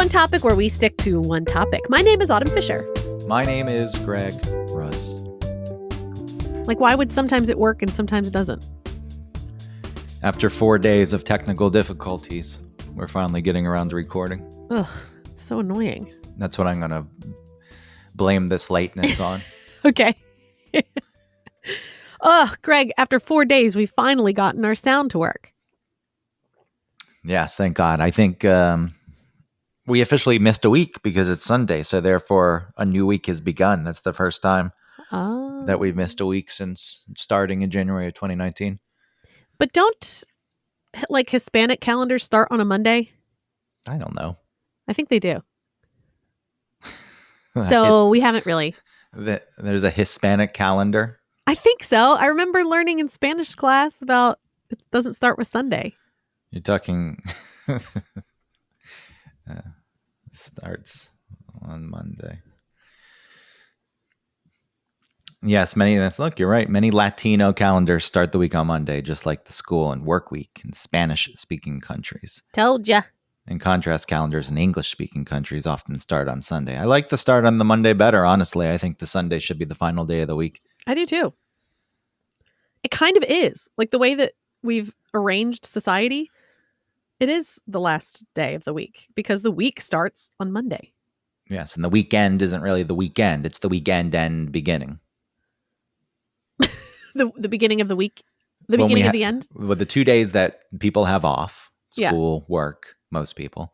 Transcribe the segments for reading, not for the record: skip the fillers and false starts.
one topic where we stick to one topic. My name is Autumn Fisher. My name is Greg Russ. Like, why would sometimes it work and sometimes it doesn't? After 4 days of technical difficulties, we're finally getting around to recording. Ugh, it's so annoying. That's what I'm going to blame this lateness on. Okay. Greg, after 4 days, we've finally gotten our sound to work. Yes, thank God. I think we officially missed a week because it's Sunday, so therefore a new week has begun. That's the first time that we've missed a week since starting in January of 2019. But don't, like, Hispanic calendars start on a Monday? I don't know. I think they do. So we haven't really. There's a Hispanic calendar? I think so. I remember learning in Spanish class about it doesn't start with Sunday. You're talking starts on Monday. Yes, look, you're right. Many Latino calendars start the week on Monday, just like the school and work week in Spanish-speaking countries. Told ya. In contrast, calendars in English-speaking countries often start on Sunday. I like the start on the Monday better, honestly. I think the Sunday should be the final day of the week. I do too. It kind of is. Like the way that we've arranged society, it is the last day of the week because the week starts on Monday. Yes, and the weekend isn't really the weekend. It's the weekend and beginning. The beginning of the week? The beginning of the end? With the 2 days that people have off, school, work, most people,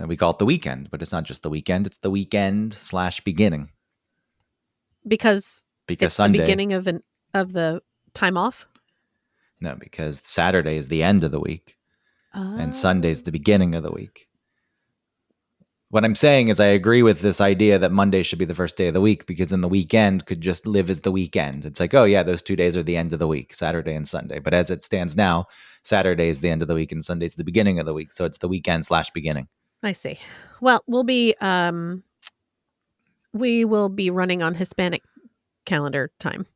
we call it the weekend, but it's not just the weekend. It's the weekend/beginning. Because it's Sunday, the beginning of the time off? No, because Saturday is the end of the week and Sunday's the beginning of the week. What I'm saying is I agree with this idea that Monday should be the first day of the week because then the weekend could just live as the weekend. It's like, oh yeah, those 2 days are the end of the week, Saturday and Sunday. But as it stands now, Saturday is the end of the week and Sunday is the beginning of the week. So it's the weekend/beginning. I see. Well, we will be running on Hispanic calendar time.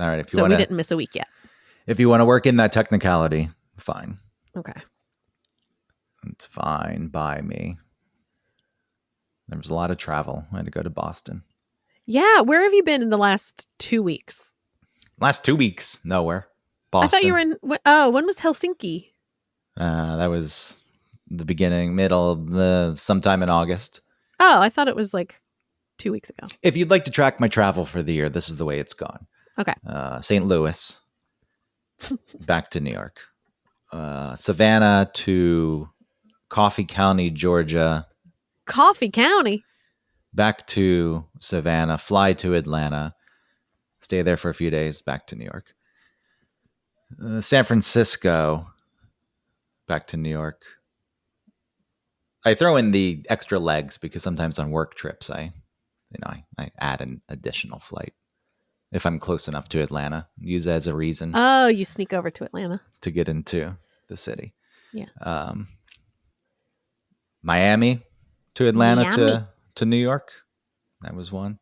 All right. So we didn't miss a week yet. If you want to work in that technicality, fine. Okay. It's fine by me. There was a lot of travel. I had to go to Boston. Yeah. Where have you been in the last 2 weeks? Last 2 weeks, nowhere. Boston. I thought you were in, when was Helsinki? That was the beginning, sometime in August. Oh, I thought it was like 2 weeks ago. If you'd like to track my travel for the year, this is the way it's gone. Okay. St. Louis, back to New York. Savannah to Coffee County, Georgia. Coffee County? Back to Savannah, fly to Atlanta, stay there for a few days, back to New York. San Francisco, back to New York. I throw in the extra legs because sometimes on work trips, I add an additional flight. If I'm close enough to Atlanta, use it as a reason. Oh, you sneak over to Atlanta to get into the city. Yeah. Miami to Atlanta to New York. That was one.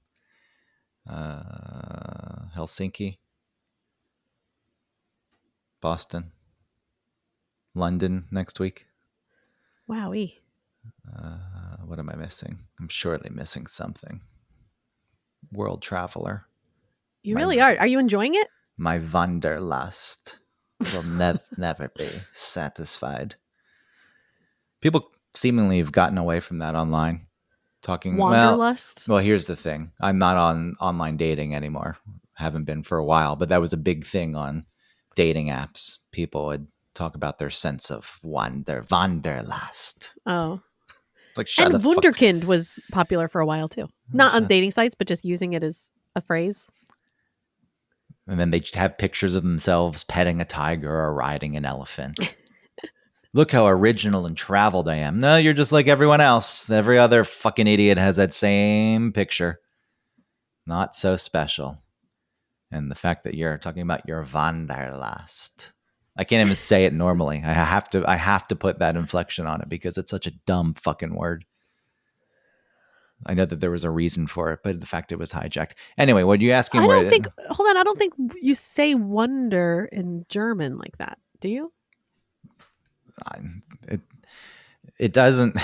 Helsinki. Boston. London next week. Wowee. What am I missing? I'm surely missing something. World traveler. You really are. Are you enjoying it? My wanderlust will never be satisfied. People seemingly have gotten away from that online. Talking wanderlust? Well, here's the thing. I'm not on online dating anymore. Haven't been for a while, but that was a big thing on dating apps. People would talk about their sense of wanderlust. Oh. Like, shut and Wunderkind was popular for a while too. Not on dating sites, but just using it as a phrase. And then they just have pictures of themselves petting a tiger or riding an elephant. Look how original and traveled I am. No, you're just like everyone else. Every other fucking idiot has that same picture. Not so special. And the fact that you're talking about your wanderlust. I can't even say it normally. I have to put that inflection on it because it's such a dumb fucking word. I know that there was a reason for it, but the fact it was hijacked. Anyway, what are you asking? Hold on. I don't think you say wonder in German like that. Do you? it doesn't.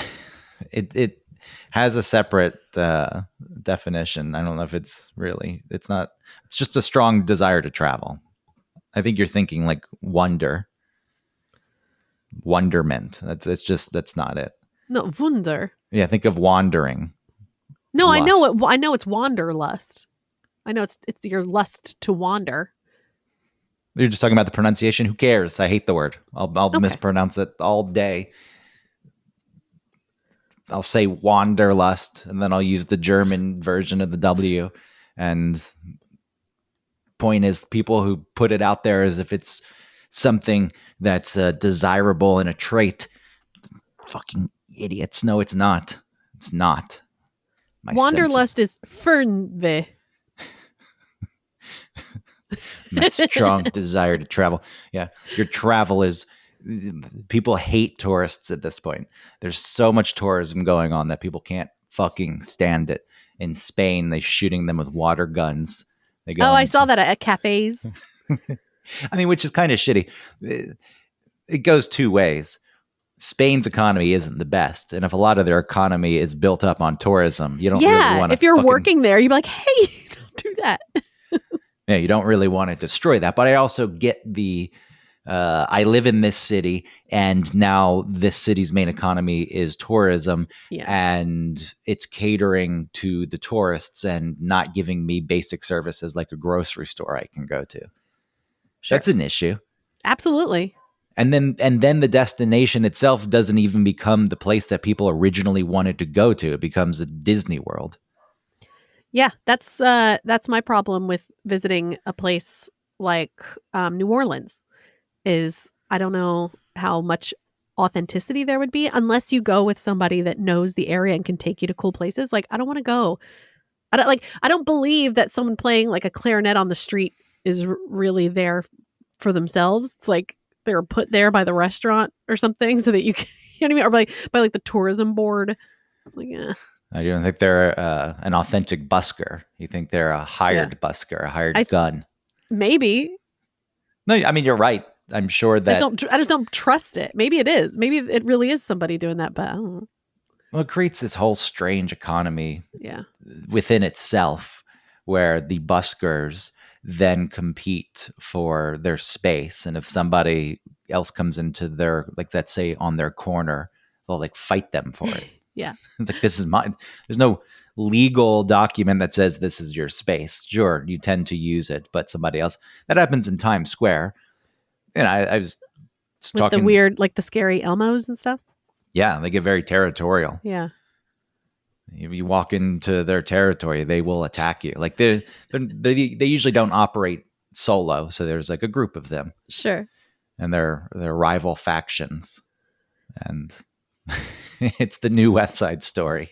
It has a separate definition. I don't know if it's really. It's not. It's just a strong desire to travel. I think you're thinking like wonderment. That's not it. No, Wunder. Yeah, think of wandering. No, I know Lust. it. I know it's wanderlust. I know it's your lust to wander. You're just talking about the pronunciation. Who cares? I hate the word. I'll Okay. mispronounce it all day. I'll say wanderlust, and then I'll use the German version of the W. And point is, people who put it out there as if it's something that's desirable and a trait, fucking idiots. No, it's not. It's not. Wanderlust is Fernweh. My strong desire to travel. Yeah, your travel is. People hate tourists at this point. There's so much tourism going on that people can't fucking stand it. In Spain, they're shooting them with water guns. They go. Oh, I saw that at cafes. I mean, which is kind of shitty. It goes two ways. Spain's economy isn't the best, and if a lot of their economy is built up on tourism, you don't really want to. If you're working there, you'd be like, "Hey, don't do that." Yeah, you don't really want to destroy that. But I also get the. I live in this city, and now this city's main economy is tourism, and it's catering to the tourists and not giving me basic services like a grocery store I can go to. Sure. That's an issue. Absolutely. And then the destination itself doesn't even become the place that people originally wanted to go to. It becomes a Disney World. Yeah, that's my problem with visiting a place like New Orleans. Is I don't know how much authenticity there would be unless you go with somebody that knows the area and can take you to cool places. Like, I don't want to go. I don't believe that someone playing like a clarinet on the street is really there for themselves. It's like they're put there by the restaurant or something so that you can, you know what I mean? Or by like the tourism board. Like, yeah. I don't think they're an authentic busker. You think they're a hired busker, a hired gun. Maybe. No, I mean, you're right. I'm sure that I just don't trust it. Maybe it is. Maybe it really is somebody doing that, but I don't know. Well, it creates this whole strange economy within itself where the buskers then compete for their space. And if somebody else comes into their, like, let's say on their corner, they'll like fight them for it. Yeah. It's like, this is mine. There's no legal document that says this is your space. Sure, you tend to use it, but somebody else. That happens in Times Square. And I was talking the weird, like the scary Elmos and stuff. Yeah, they get very territorial. Yeah. If you walk into their territory, they will attack you. Like they usually don't operate solo, so there's like a group of them. Sure. And they're rival factions, and it's the new West Side Story.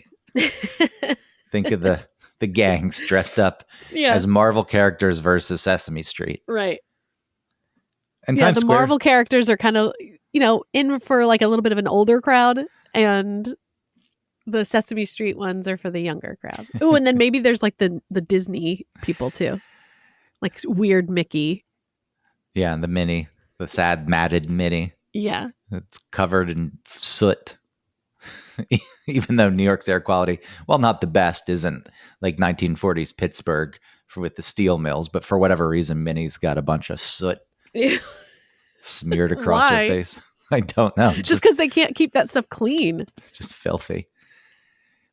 Think of the gangs dressed up as Marvel characters versus Sesame Street. Right. And the Marvel characters are kind of, in for like a little bit of an older crowd, and the Sesame Street ones are for the younger crowd. Oh, and then maybe there's like the Disney people too, like weird Mickey. Yeah, and the sad matted Minnie. Yeah, it's covered in soot. Even though New York's air quality, well, not the best, isn't like 1940s Pittsburgh with the steel mills, but for whatever reason, Minnie's got a bunch of soot. Smeared across her face. I don't know. Just because they can't keep that stuff clean. It's just filthy.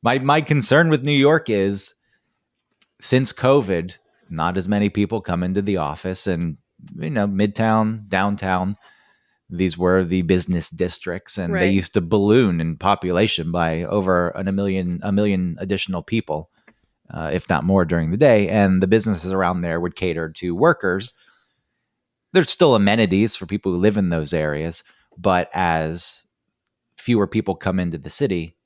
My concern with New York is, since COVID, not as many people come into the office, and Midtown, downtown, these were the business districts, and they used to balloon in population by over a million additional people, if not more, during the day. And the businesses around there would cater to workers. There's still amenities for people who live in those areas, but as fewer people come into the city,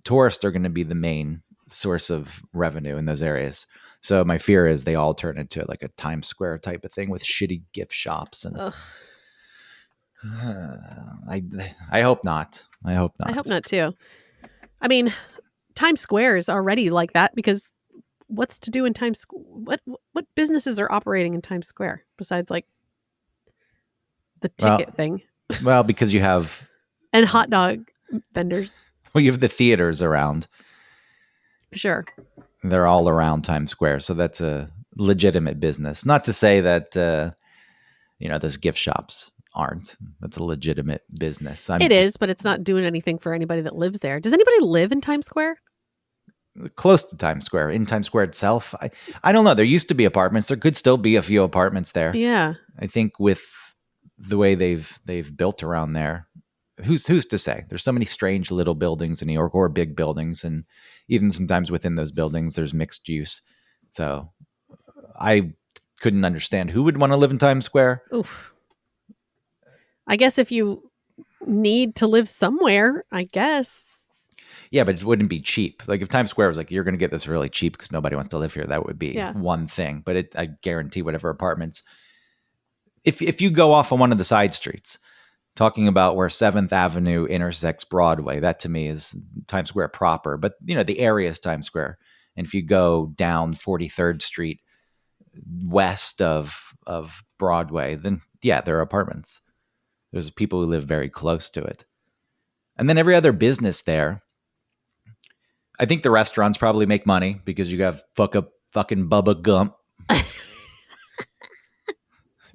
tourists are going to be the main source of revenue in those areas. So my fear is they all turn into like a Times Square type of thing with shitty gift shops. And I hope not. I hope not. I hope not too. I mean, Times Square is already like that, because what's to do in Times Square? What businesses are operating in Times Square besides like the ticket thing? Well, because you have And hot dog vendors. Well, you have the theaters around. Sure. They're all around Times Square, so that's a legitimate business. Not to say that those gift shops aren't. That's a legitimate business. It is, but it's not doing anything for anybody that lives there. Does anybody live in Times Square? Close to Times Square. In Times Square itself, I don't know. There used to be apartments. There could still be a few apartments there. Yeah. I think with the way they've built around there, who's to say? There's so many strange little buildings in New York, or big buildings, and even sometimes within those buildings there's mixed use. So I couldn't understand who would want to live in Times Square. Oof. I guess if you need to live somewhere, I guess. Yeah, but it wouldn't be cheap. Like if Times Square was like, you're going to get this really cheap because nobody wants to live here, that would be one thing. But I guarantee whatever apartments, if you go off on one of the side streets, talking about where 7th Avenue intersects Broadway, that to me is Times Square proper. But, the area is Times Square. And if you go down 43rd Street west of Broadway, then, yeah, there are apartments. There's people who live very close to it. And then every other business there, I think the restaurants probably make money because you have fucking Bubba Gump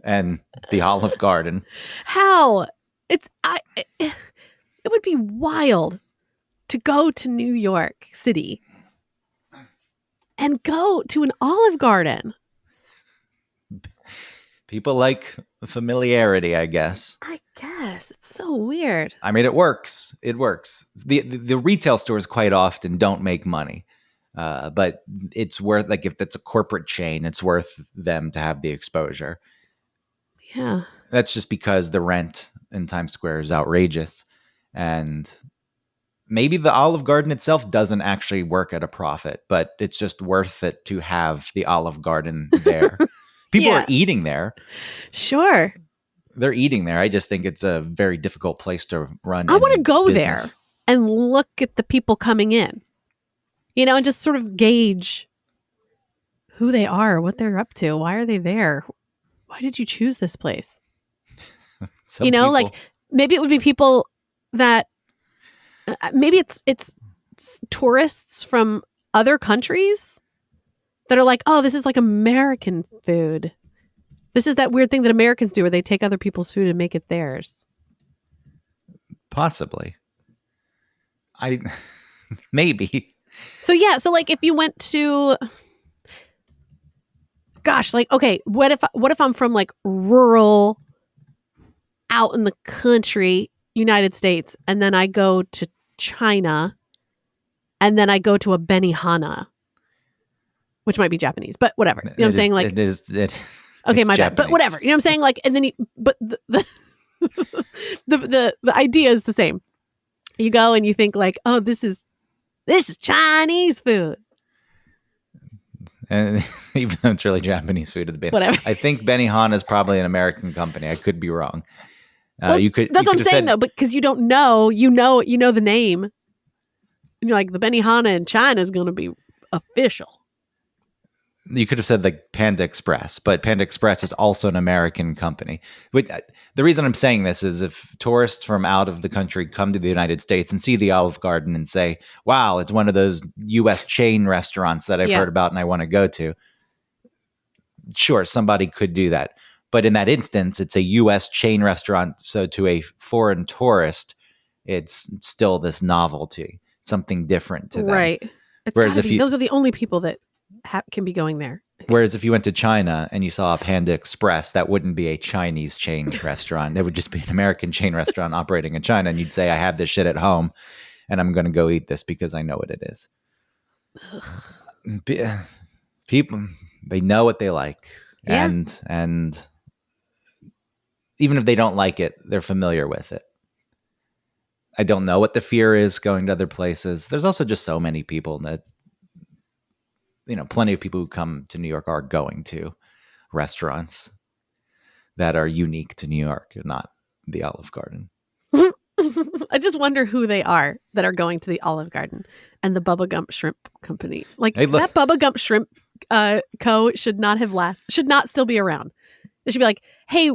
and the Olive Garden. How? It would be wild to go to New York City and go to an Olive Garden. People like familiarity, I guess. I guess. It's so weird. I mean, it works. It works. The retail stores quite often don't make money. But it's worth, like, if it's a corporate chain, it's worth them to have the exposure. Yeah. That's just because the rent in Times Square is outrageous. And maybe the Olive Garden itself doesn't actually work at a profit, but it's just worth it to have the Olive Garden there. People are eating there. Sure. They're eating there. I just think it's a very difficult place to run. I want to go business there and look at the people coming in, and just sort of gauge who they are, what they're up to. Why are they there? Why did you choose this place? People, like maybe it would be people that maybe it's tourists from other countries that are like, oh, this is like American food. This is that weird thing that Americans do where they take other people's food and make it theirs. Possibly. Maybe. So like if you went to, gosh, like, okay, what if I'm from like rural, out in the country, United States, and then I go to China, and then I go to a Benihana, which might be Japanese, but whatever. You know what I'm saying? Like, it is. Okay, my Japanese. bad, but whatever. You know what I'm saying? Like, and then but the idea is the same. You go and you think like, oh, this is Chinese food. And even though it's really Japanese food at the Whatever. I think Benihana is probably an American company. I could be wrong. That's what I'm saying, though, because you don't know. You know the name. And you're like, the Benihana in China is going to be official. You could have said like Panda Express, but Panda Express is also an American company. But the reason I'm saying this is if tourists from out of the country come to the United States and see the Olive Garden and say, wow, it's one of those U.S. chain restaurants that I've heard about and I want to go to. Sure, somebody could do that. But in that instance, it's a U.S. chain restaurant. So to a foreign tourist, it's still this novelty, something different to them. Right. Whereas those are the only people that can be going there. Whereas if you went to China and you saw a Panda Express, that wouldn't be a Chinese chain restaurant. That would just be an American chain restaurant operating in China. And you'd say, I have this shit at home and I'm going to go eat this because I know what it is. People, they know what they like. Yeah. And even if they don't like it, they're familiar with it. I don't know what the fear is going to other places. There's also just so many people that, plenty of people who come to New York are going to restaurants that are unique to New York, not the Olive Garden. I just wonder who they are that are going to the Olive Garden and the Bubba Gump Shrimp Company. Like, that Bubba Gump Shrimp Co. should not still be around. It should be like, hey,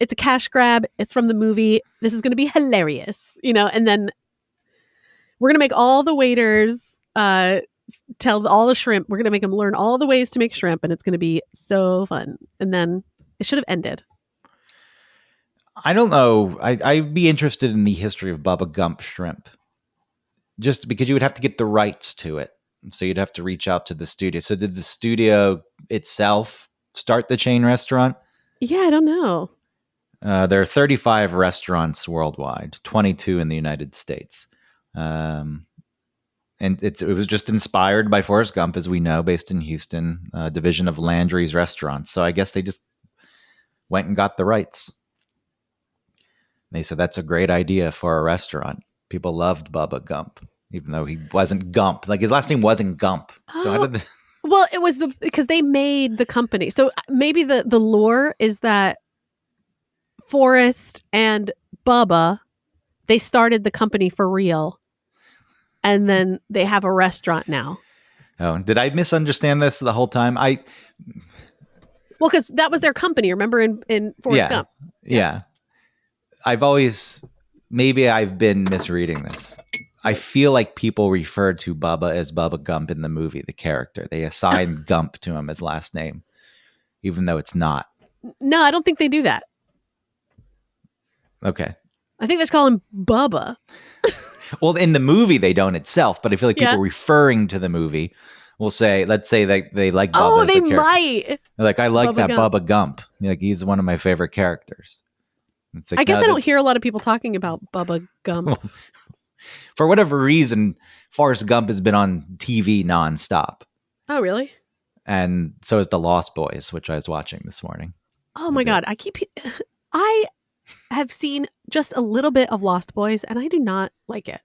it's a cash grab. It's from the movie. This is going to be hilarious, and then we're going to make all the waiters tell all the shrimp. We're going to make them learn all the ways to make shrimp, and it's going to be so fun. And then it should have ended. I don't know. I'd be interested in the history of Bubba Gump shrimp, just because you would have to get the rights to it. So you'd have to reach out to the studio. So did the studio itself start the chain restaurant? Yeah, I don't know. There are 35 restaurants worldwide, 22 in the United States. And it was just inspired by Forrest Gump, as we know, based in Houston, division of Landry's Restaurants. So I guess they just went and got the rights. They said that's a great idea for a restaurant. People loved Bubba Gump, even though he wasn't Gump. Like his last name wasn't Gump. So how did well, it was because they made the company. So maybe the lore is that Forrest and Bubba, they started the company for real. And then they have a restaurant now. Oh, did I misunderstand this the whole time? Well, because that was their company, remember, in Forrest Gump? Yeah. Maybe I've been misreading this. I feel like people refer to Bubba as Bubba Gump in the movie, the character. They assign Gump to him as last name, even though it's not. No, I don't think they do that. Okay. I think they just call him Bubba. Well, in the movie, they don't itself, but I feel like people referring to the movie will say, let's say that they like Bubba. Oh, they might. They're like, I like Bubba that Gump. Bubba Gump. Like, he's one of my favorite characters. It's like, I guess I don't hear a lot of people talking about Bubba Gump. For whatever reason, Forrest Gump has been on TV nonstop. Oh, really? And so is The Lost Boys, which I was watching this morning. Oh my God. I have seen just a little bit of Lost Boys and I do not like it.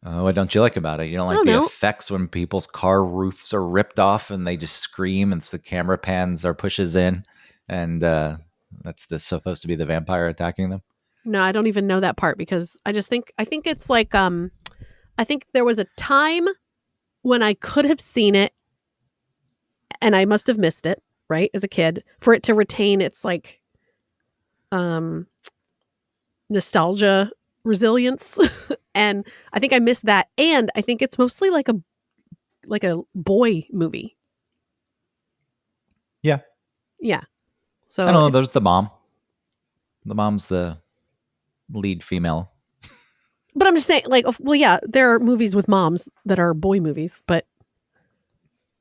What don't you like about it? You don't like the effects when people's car roofs are ripped off and they just scream and the camera pans or pushes in and that's supposed to be the vampire attacking them? No, I don't even know that part because I think it's like I think there was a time when I could have seen it and I must have missed it, right, as a kid, for it to retain its like nostalgia resilience. And I think I missed that. And I think it's mostly like a boy movie. Yeah. Yeah. So I don't know, there's the mom. The mom's the lead female. But I'm just saying, like, well, yeah, there are movies with moms that are boy movies, but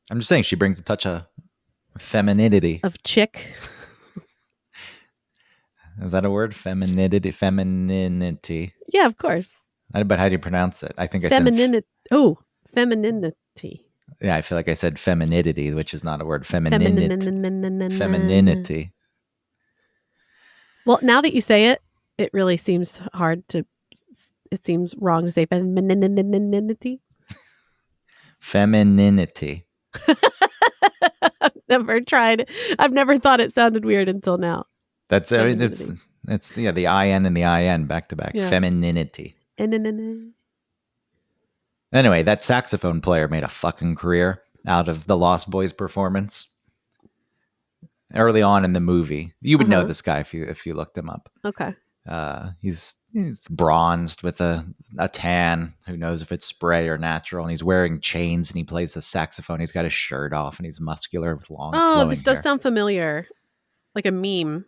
I'm just saying she brings a touch of femininity. Of chick. Is that a word? Femininity. Yeah, of course. But how do you pronounce it? I think I said... femininity. Yeah, I feel like I said femininity, which is not a word. Femininity. Well, now that you say it, it really seems it seems wrong to say femininity. Femininity. I've never thought it sounded weird until now. That's it's the IN and the IN back to back. Yeah. Femininity. Anyway, that saxophone player made a fucking career out of the Lost Boys performance. Early on in the movie, you would know this guy if you looked him up. Okay. He's bronzed with a tan. Who knows if it's spray or natural? And he's wearing chains and he plays the saxophone. He's got his shirt off and he's muscular with long. Oh, this does sound familiar, like a meme.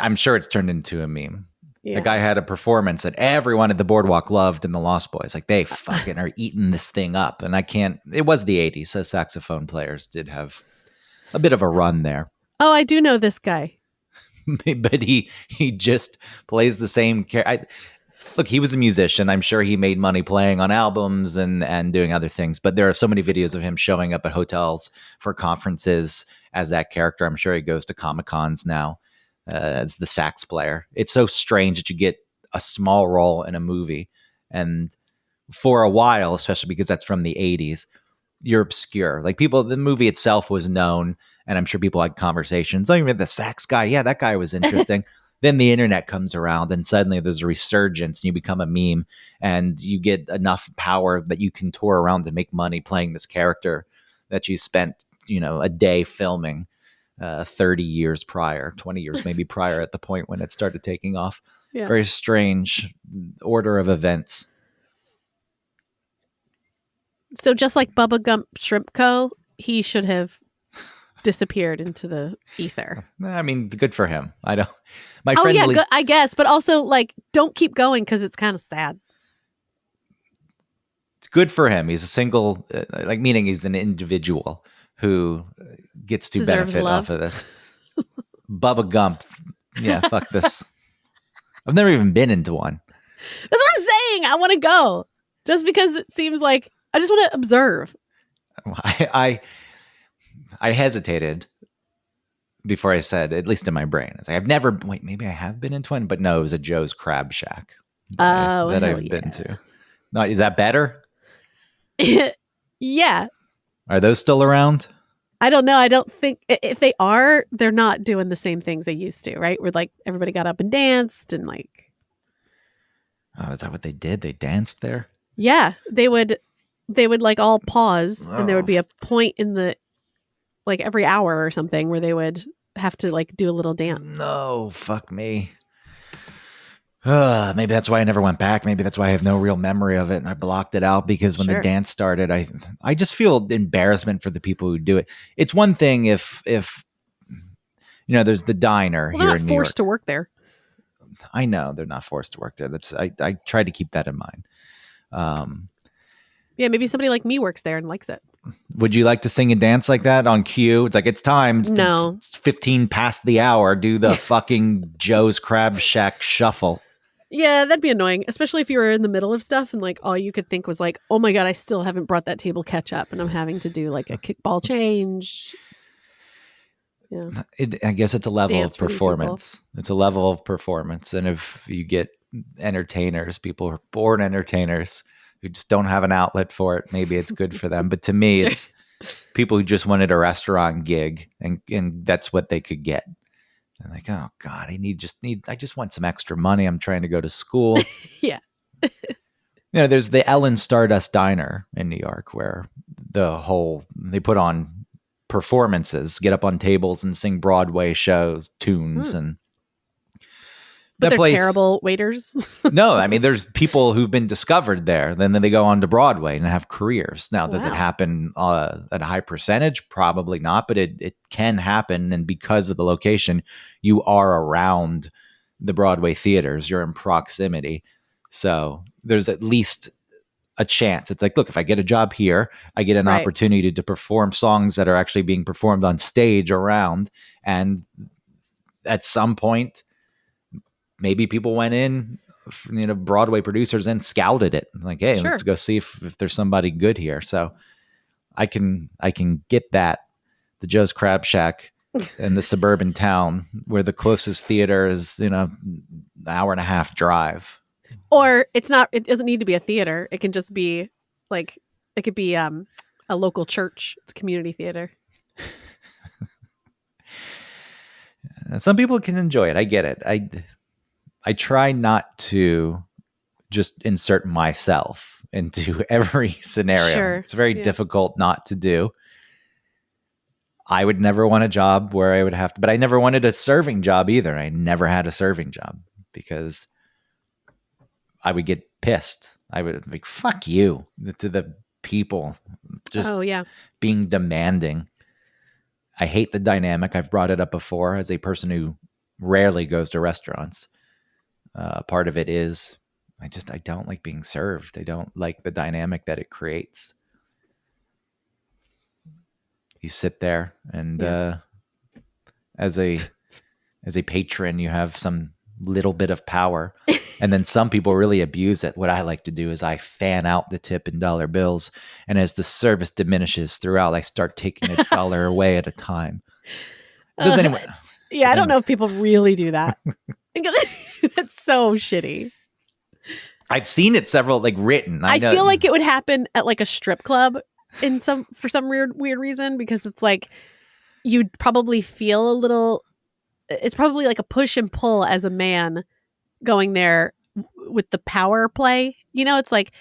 I'm sure it's turned into a meme. Yeah. The guy had a performance that everyone at the boardwalk loved in the Lost Boys. Like they fucking are eating this thing up. And it was the 80s, so saxophone players did have a bit of a run there. Oh, I do know this guy. But he just plays the same character. Look, he was a musician. I'm sure he made money playing on albums and doing other things. But there are so many videos of him showing up at hotels for conferences as that character. I'm sure he goes to Comic-Cons now as the sax player. It's so strange that you get a small role in a movie. And for a while, especially because that's from the 80s, you're obscure. Like the movie itself was known, and I'm sure people had conversations. Oh, you mean the sax guy? Yeah, that guy was interesting. Then the internet comes around, and suddenly there's a resurgence, and you become a meme, and you get enough power that you can tour around to make money playing this character that you spent, a day filming. 30 years prior, 20 years maybe prior at the point when it started taking off. Yeah. Very strange order of events. So just like Bubba Gump Shrimp Co., he should have disappeared into the ether. I mean, good for him. I don't. My Oh friend yeah, Lee, I guess, but also like don't keep going because it's kind of sad. it's good for him. He's a single, like meaning he's an individual who gets to Deserves benefit love. off of this. Bubba Gump, yeah, fuck this. I've never even been into one. That's what I'm saying. I want to go just because it seems like I just want to observe. I hesitated before I said, at least in my brain. It's like I've never. Wait, maybe I have been into one, but no, it was a Joe's Crab Shack Oh, that hell I've been yeah. to. No, is that better? Yeah. Are those still around? I don't know. I don't think if they are, they're not doing the same things they used to, right? Where like everybody got up and danced and like, Oh, is that what they did? They danced there? yeah, they would like all pause and there would Oh, be a point in the like every hour or something where they would have to like do a little dance. no, fuck me. Maybe that's why I never went back. Maybe that's why I have no real memory of it, and I blocked it out because when the Sure. dance started, I just feel embarrassment for the people who do it. It's one thing if there's the diner Well, they're here not in New York. forced to work there. I know they're not forced to work there. I try to keep that in mind. Yeah, maybe somebody like me works there and likes it. Would you like to sing and dance like that on cue? It's like it's time. No. It's 15 past the hour. Do the fucking Joe's Crab Shack shuffle. Yeah, that'd be annoying, especially if you were in the middle of stuff and like all you could think was like, "Oh my god, I still haven't brought that table catch up, and I'm having to do like a kickball change." Yeah, I guess it's a level dance of for these people. performance. It's a level of performance. And if you get entertainers, people who are born entertainers who just don't have an outlet for it, maybe it's good for them. But to me, Sure. it's people who just wanted a restaurant gig and that's what they could get. And like, oh God, I just want some extra money. I'm trying to go to school. Yeah. There's the Ellen Stardust Diner in New York where they put on performances, get up on tables and sing Broadway shows, tunes, and But that they're place. terrible waiters. No, I mean, there's people who've been discovered there. Then they go on to Broadway and have careers. Now, does it Wow. happen at a high percentage? Probably not, but it can happen. And because of the location, you are around the Broadway theaters. You're in proximity. So there's at least a chance. It's like, look, if I get a job here, I get an Right. opportunity to perform songs that are actually being performed on stage around. And at some point, maybe people went in, Broadway producers and scouted it. Like, hey, Sure. let's go see if there's somebody good here. So I can get that. The Joe's Crab Shack in the suburban town where the closest theater is, an hour and a half drive. Or it doesn't need to be a theater. It can just be like, it could be a local church. It's a community theater. Some people can enjoy it. I get it. I try not to just insert myself into every scenario. Sure. It's very Yeah. difficult not to do. I would never want a job where I would have to, but I never wanted a serving job either. I never had a serving job because I would get pissed. I would be like, fuck you to the people just Oh yeah. being demanding. I hate the dynamic. I've brought it up before as a person who rarely goes to restaurants. Part of it is I don't like being served. I don't like the dynamic that it creates. You sit there and as a patron, you have some little bit of power. And then some people really abuse it. What I like to do is I fan out the tip in dollar bills. And as the service diminishes throughout, I start taking $1 away at a time. Does anyone? Yeah, I don't know if people really do that. That's so shitty. I've seen it several, written. I feel like it would happen at like a strip club for some weird reason, because it's like you'd probably feel a little. It's probably like a push and pull as a man going there with the power play. It's like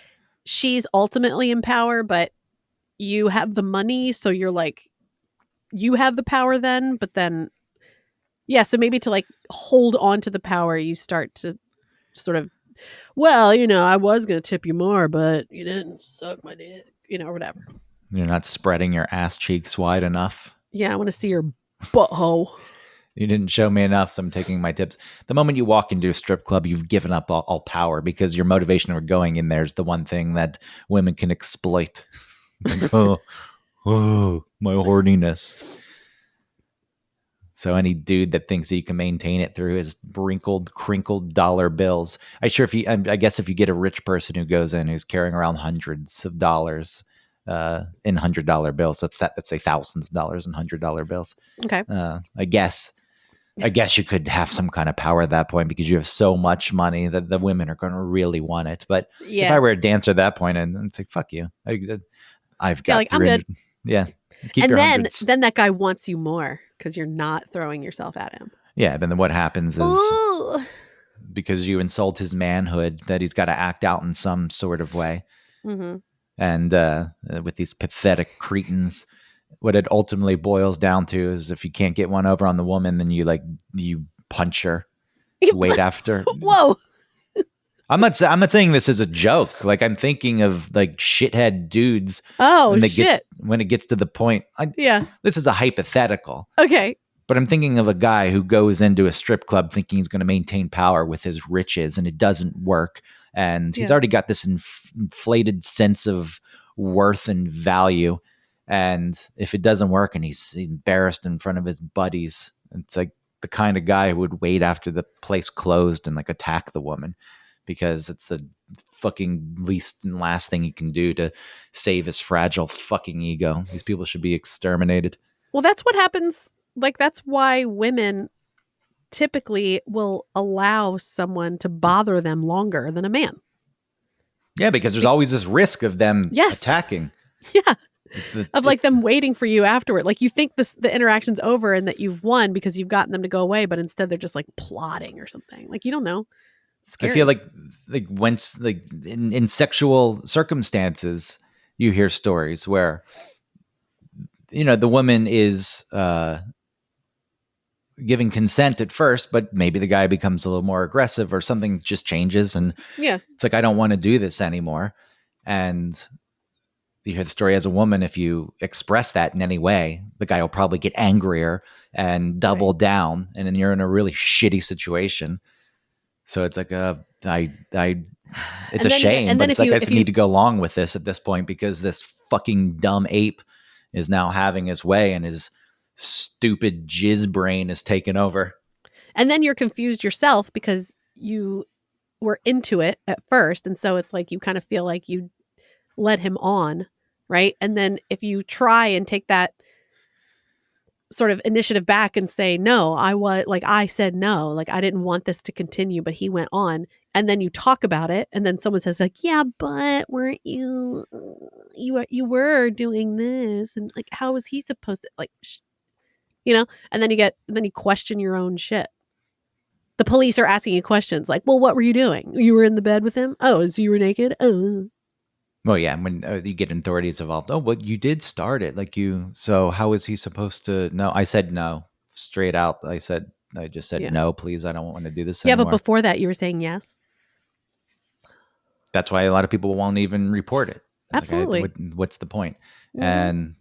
she's ultimately in power, but you have the money, so you're like you have the power then, but then yeah, so maybe to like hold on to the power, you start to sort of, well, I was going to tip you more, but you didn't suck my dick, or whatever. You're not spreading your ass cheeks wide enough. Yeah, I want to see your butthole. You didn't show me enough, so I'm taking my tips. The moment you walk into a strip club, you've given up all power because your motivation for going in there is the one thing that women can exploit. It's like, oh, my horniness. So any dude that thinks that you can maintain it through his wrinkled, crinkled dollar bills, I guess if you get a rich person who goes in who's carrying around hundreds of dollars in $100 bills, let's say thousands of dollars in $100 bills. Okay. I guess you could have some kind of power at that point because you have so much money that the women are going to really want it. But if I were a dancer at that point, and it's like, fuck you, I've got like, I'm good. Yeah. Keep and your then hundreds. then that guy wants you more because you're not throwing yourself at him. Yeah, but then what happens is Ooh. because you insult his manhood that he's got to act out in some sort of way. Mm-hmm. And with these pathetic cretins, what it ultimately boils down to is if you can't get one over on the woman, then you punch her. Wait after. Whoa. I'm not saying this as a joke. Like I'm thinking of like shithead dudes. Oh, when it gets to the point. Yeah. This is a hypothetical. Okay. But I'm thinking of a guy who goes into a strip club thinking he's going to maintain power with his riches, and it doesn't work. And he's already got this inflated sense of worth and value. And if it doesn't work and he's embarrassed in front of his buddies, it's like the kind of guy who would wait after the place closed and like attack the woman because it's the fucking least and last thing he can do to save his fragile fucking ego. These people should be exterminated. Well, that's what happens. Like, that's why women typically will allow someone to bother them longer than a man. Yeah, because there's always this risk of them attacking. Yeah. Like them waiting for you afterward. Like you think the interaction's over and that you've won because you've gotten them to go away, but instead they're just like plotting or something. Like you don't know. It's scary. I feel like once like in sexual circumstances, you hear stories where the woman is giving consent at first, but maybe the guy becomes a little more aggressive or something just changes. And it's like, I don't want to do this anymore. And you hear the story as a woman, if you express that in any way, the guy will probably get angrier and double down. And then you're in a really shitty situation. So it's like, it's a shame, but it's like, I just need to go along with this at this point because this fucking dumb ape is now having his way and his stupid jizz brain is taken over. And then you're confused yourself because you were into it at first. And so it's like, you kind of feel like you led him on. Right. And then if you try and take that sort of initiative back and say, no, I said no, like I didn't want this to continue, but he went on. And then you talk about it. And then someone says like, yeah, but weren't you were doing this. And like, how was he supposed to like, and then you question your own shit. The police are asking you questions like, well, what were you doing? You were in the bed with him? Oh, so you were naked? Oh. Well, yeah, when you get authorities involved. Oh, well, you did start it. So how is he supposed to know? I said no, straight out. I just said no, please. I don't want to do this anymore. Yeah, but before that, you were saying yes. That's why a lot of people won't even report it. Absolutely. Like, what's the point? Mm-hmm. And,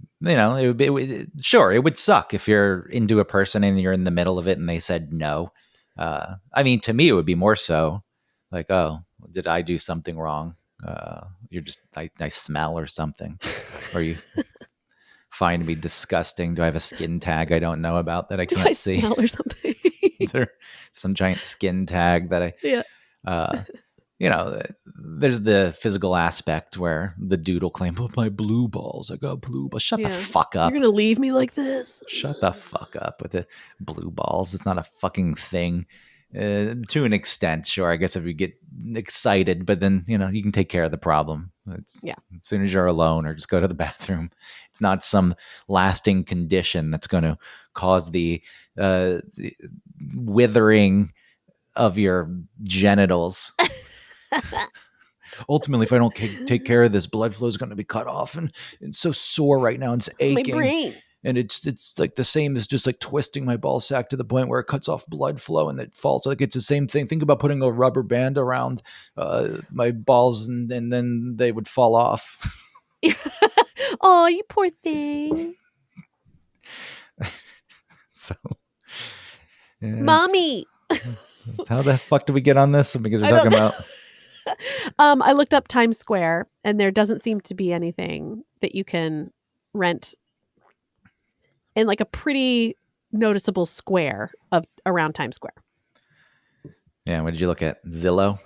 sure, it would suck if you're into a person and you're in the middle of it and they said no. I mean, to me, it would be more so like, oh, did I do something wrong? You're just, I smell or something, or you find me disgusting. Do I have a skin tag I don't know about that I can't see? Smell or something? Is there some giant skin tag that there's the physical aspect where the dude will claim, oh, my blue balls. I got blue balls. Shut the fuck up. You're going to leave me like this? Shut the fuck up with the blue balls. It's not a fucking thing. To an extent, sure. I guess if you get excited, but then, you can take care of the problem. As soon as you're alone or just go to the bathroom. It's not some lasting condition that's going to cause the withering of your genitals. Ultimately, if I don't take care of this, blood flow is going to be cut off, and it's so sore right now. It's aching. My brain. and it's like the same as just like twisting my ball sack to the point where it cuts off blood flow and it falls. Like it's the same thing. Think about putting a rubber band around my balls and then they would fall off. Oh, you poor thing. So yeah, Mommy. how the fuck do we get on this? Because we're I talking don't know. about I looked up Times Square and there doesn't seem to be anything that you can rent in like a pretty noticeable square of around Times Square. yeah. What did you look at? Zillow.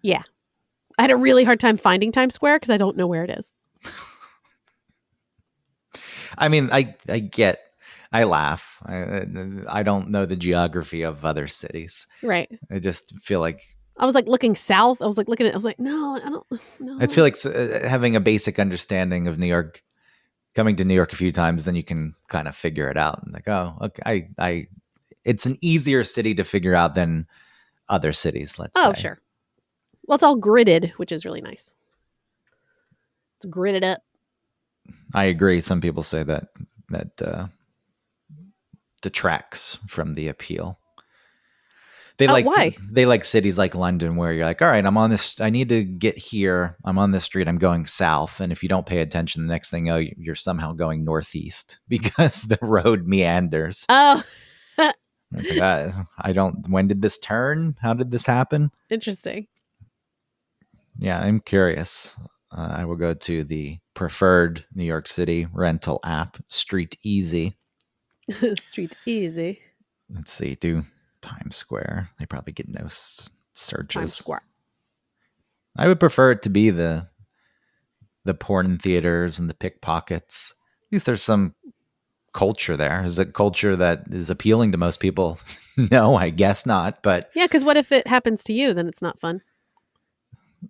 Yeah. I had a really hard time finding Times Square because I don't know where it is. I mean, I laugh. I don't know the geography of other cities. Right. I just feel like I was like looking south. I was like looking at I was like, no, I don't know. I feel like having a basic understanding of New York, coming to New York a few times, then you can kind of figure it out. And like, oh, okay, it's an easier city to figure out than other cities. Let's Oh, say. sure. Well, it's all gridded, which is really nice. It's gridded up. I agree. Some people say that detracts from the appeal. Why? They like cities like London where you're like, all right, I'm on this. I need to get here. I'm on this street. I'm going south, and if you don't pay attention, the next thing you're somehow going northeast because the road meanders. Oh, Like, I don't. When did this turn? How did this happen? interesting. Yeah, I'm curious. I will go to the preferred New York City rental app, Street Easy. Street easy. Let's see, do Times Square. They probably get no searches. Times Square. I would prefer it to be the porn theaters and the pickpockets. At least there's some culture there. Is it culture that is appealing to most people? No, I guess not. But Yeah, because what if it happens to you? Then it's not fun.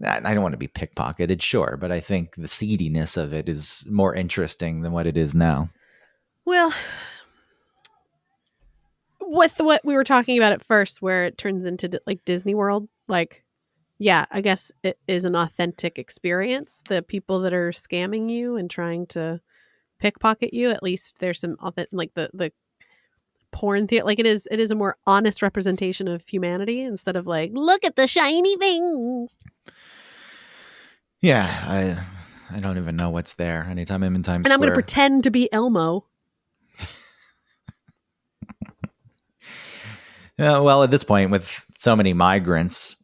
I don't want to be pickpocketed, sure, but I think the seediness of it is more interesting than what it is now. Well, with what we were talking about at first, where it turns into like Disney World, like, yeah, I guess it is an authentic experience. The people that are scamming you and trying to pickpocket you, at least there's some authentic, like the porn theater, like it is a more honest representation of humanity instead of like, look at the shiny things. Yeah, I don't even know what's there. Anytime I'm in Times And I'm going to Square, pretend to be Elmo. yeah, well, at this point, with so many migrants,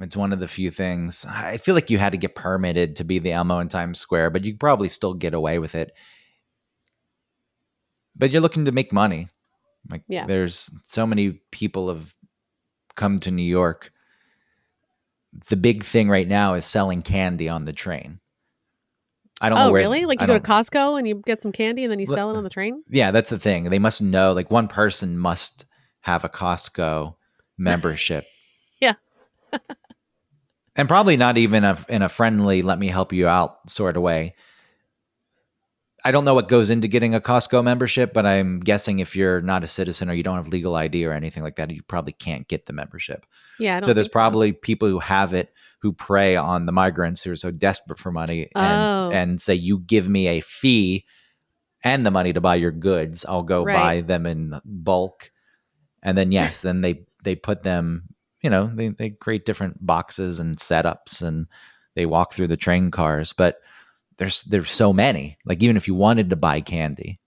it's one of the few things. I feel like you had to get permitted to be the Elmo in Times Square, but you could probably still get away with it. But you're looking to make money. Like, Yeah. there's so many people have come to New York. The big thing right now is selling candy on the train. I don't know where. Really? Like you go to Costco and you get some candy and then you sell it on the train? Yeah, that's the thing. They must know. Like one person must have a Costco membership. Yeah. And probably not even in a friendly, let me help you out sort of way. I don't know what goes into getting a Costco membership, but I'm guessing if you're not a citizen or you don't have legal ID or anything like that, you probably can't get the membership. Yeah, I don't So there's think probably people who have it who prey on the migrants who are so desperate for money and say, you give me a fee and the money to buy your goods. I'll go buy them in bulk. And then, yes, then they put them, they create different boxes and setups and they walk through the train cars. But there's so many. Like even if you wanted to buy candy,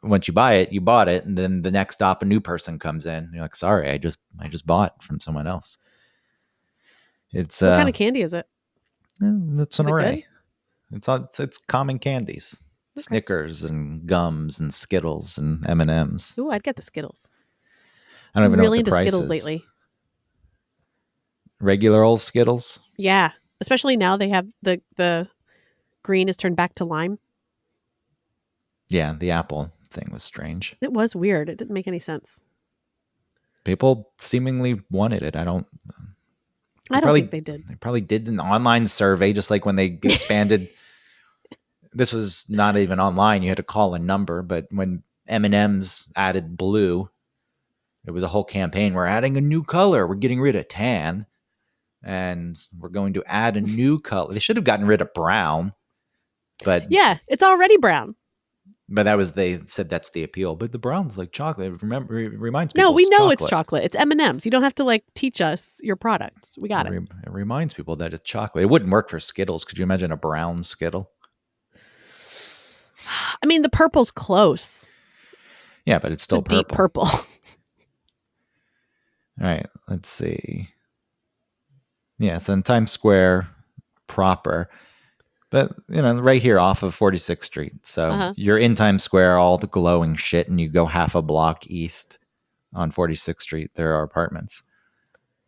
once you buy it, you bought it, and then the next stop, a new person comes in. You're like, sorry, I just bought from someone else. It's what kind of candy is it? It's an array. Good? It's common candies, Okay. Snickers and gums and Skittles and M&Ms. Ooh, I'd get the Skittles. I don't even know what the into price Skittles is. lately. Regular old Skittles. Yeah, especially now they have the green is turned back to lime. Yeah, the apple thing was strange. It was weird. It didn't make any sense. People seemingly wanted it. I don't think they did. They probably did an online survey, just like when they expanded. This was not even online. You had to call a number. But when M&M's added blue, it was a whole campaign. We're adding a new color. We're getting rid of tan. And we're going to add a new color. They should have gotten rid of brown. But yeah, it's already brown. But they said that's the appeal. But the brown's like chocolate. It reminds No, people we it's know it's chocolate. chocolate. It's M&Ms. You don't have to like teach us your product. We got it. It reminds people that it's chocolate. It wouldn't work for Skittles. Could you imagine a brown Skittle? I mean, the purple's close. Yeah, but it's It's a still deep purple. purple. All right, let's see. Yeah, it's in Times Square proper. But, right here off of 46th Street. So you're in Times Square, all the glowing shit, and you go half a block east on 46th Street. There are apartments.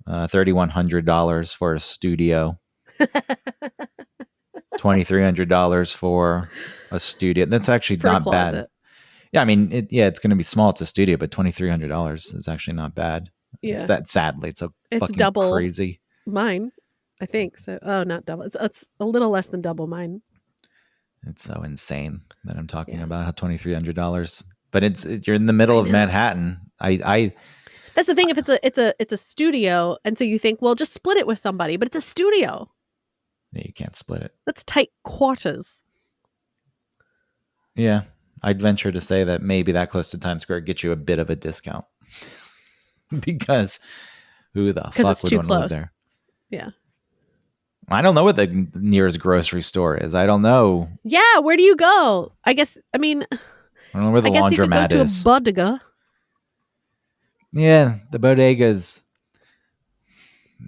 $3,100 for a studio. $2,300 for a studio. That's actually For a not bad. closet. Yeah, I mean, it's going to be small. It's a studio, but $2,300 is actually not bad. Yeah. Sadly, it's fucking double crazy. Mine, I think. So, not double. It's a little less than double mine. It's so insane that I'm talking about how $2,300. But you're in the middle of Manhattan. That's the thing. If it's a studio, and so you think, well, just split it with somebody, but it's a studio. You can't split it. That's tight quarters. Yeah, I'd venture to say that maybe that close to Times Square gets you a bit of a discount because who the fuck would want to live there? Yeah. I don't know what the nearest grocery store is. I don't know. Yeah, where do you go? I guess. I mean, I don't know where the laundromat is. You could go to a bodega. Yeah, the bodegas.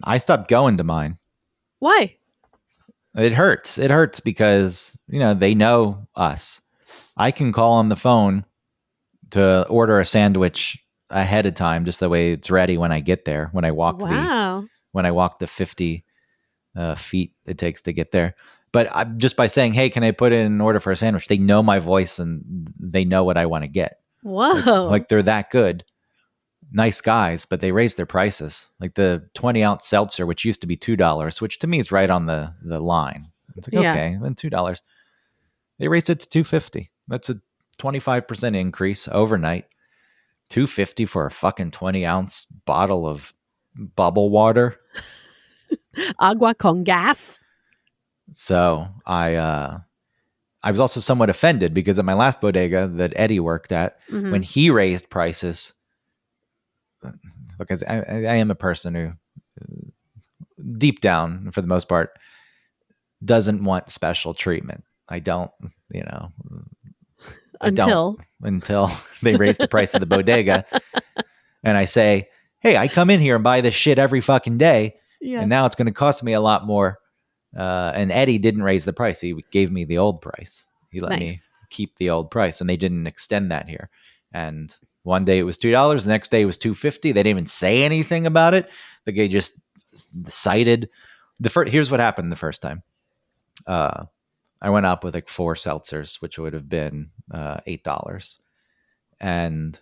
I stopped going to mine. Why? It hurts. It hurts because, they know us. I can call on the phone to order a sandwich ahead of time, just the way it's ready when I get there. When I walk the 50 feet it takes to get there. But just by saying, hey, can I put in an order for a sandwich? They know my voice and they know what I want to get. Whoa. Like they're that good. Nice guys, but they raised their prices. Like the 20-ounce seltzer, which used to be $2, which to me is right on the line. It's like, okay, then $2. They raised it to $2.50. That's a 25% increase overnight. $2.50 for a fucking 20-ounce bottle of bubble water. Agua con gas. So I was also somewhat offended because at my last bodega that Eddie worked at, when he raised prices, because I am a person who, deep down, for the most part, doesn't want special treatment. I don't, until they raise the price of the bodega. And I say, hey, I come in here and buy this shit every fucking day. Yeah. And now it's going to cost me a lot more. And Eddie didn't raise the price. He gave me the old price. He let me keep the old price, and they didn't extend that here. And one day it was $2. The next day it was $2.50. They didn't even say anything about it. The guy just cited here's what happened the first time. I went up with like 4 seltzers, which would have been $8. And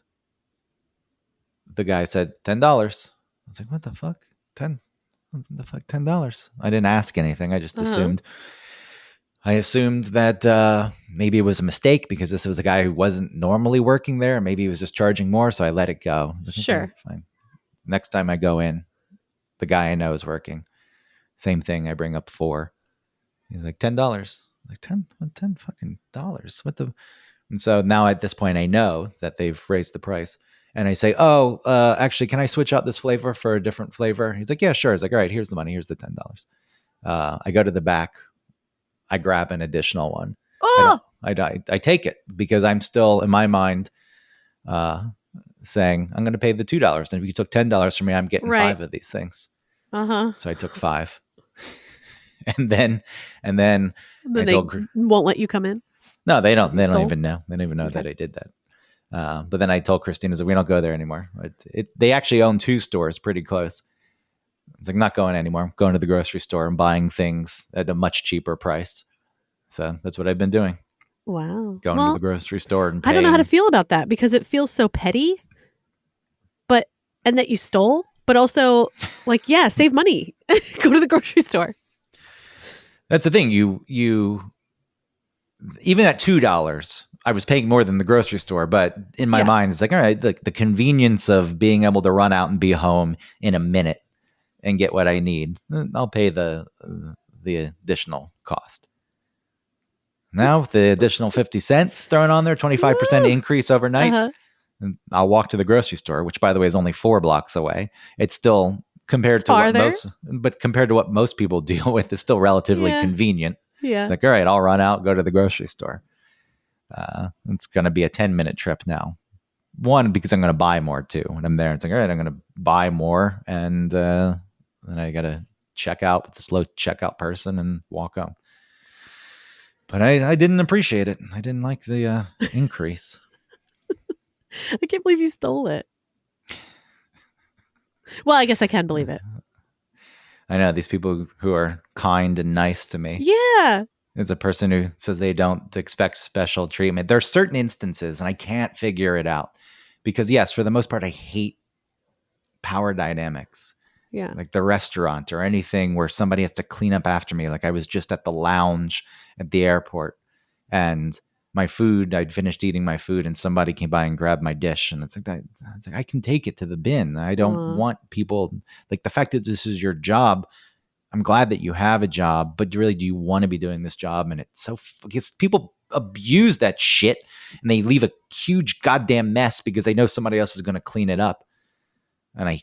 the guy said $10. I was like, what the fuck? $10? I didn't ask anything. I just assumed. I assumed that maybe it was a mistake because this was a guy who wasn't normally working there. Maybe he was just charging more, so I let it go. Like, sure. Okay, fine. Next time I go in, the guy I know is working. Same thing. I bring up 4. He's like, $10. Like, 10 fucking dollars. What the? And so now at this point, I know that they've raised the price. And I say, actually, can I switch out this flavor for a different flavor? He's like, yeah, sure. He's like, all right, here's the money. Here's the $10. I go to the back. I grab an additional one. Oh! I take it because I'm still, in my mind, saying, I'm going to pay the $2. And if you took $10 from me, I'm getting 5 of these things. So I took 5. And then I told, won't let you come in? No, they don't. They don't even know. They don't even know that I did that. But then I told Christina that we don't go there anymore. They actually own 2 stores pretty close. It's like, I'm not going anymore. I'm going to the grocery store and buying things at a much cheaper price. So that's what I've been doing. Wow. Going to the grocery store and paying. I don't know how to feel about that because it feels so petty, and that you stole, but also like, yeah, save money. Go to the grocery store. That's the thing. You even at $2, I was paying more than the grocery store, but in my mind, it's like, all right, the convenience of being able to run out and be home in a minute and get what I need. I'll pay the additional cost. Now with the additional 50 cents thrown on there, 25% Woo! increase overnight, Uh-huh. and I'll walk to the grocery store, which by the way is only 4 blocks away. It's still It's compared to farther. what most people deal with, is still relatively Yeah. convenient. It's Yeah. like, all right, I'll run out, go to the grocery store. It's going to be a 10-minute trip now. One, because I'm going to buy more too. When I'm there, it's like, all right, I'm going to buy more. And then I got to check out with the slow checkout person and walk home. But I didn't appreciate it. I didn't like the increase. I can't believe you stole it. Well, I guess I can believe it. I know these people who are kind and nice to me. Yeah. As a person who says they don't expect special treatment, there are certain instances, and I can't figure it out. Because yes, for the most part, I hate power dynamics. Yeah. Like the restaurant or anything where somebody has to clean up after me. Like I was just at the lounge at the airport, and my food, I'd finished eating my food and somebody came by and grabbed my dish. And it's like that. It's like, I can take it to the bin. I don't want people, like, the fact that this is your job. I'm glad that you have a job, but really, do you want to be doing this job? And it's so, because people abuse that shit and they leave a huge goddamn mess because they know somebody else is going to clean it up. And I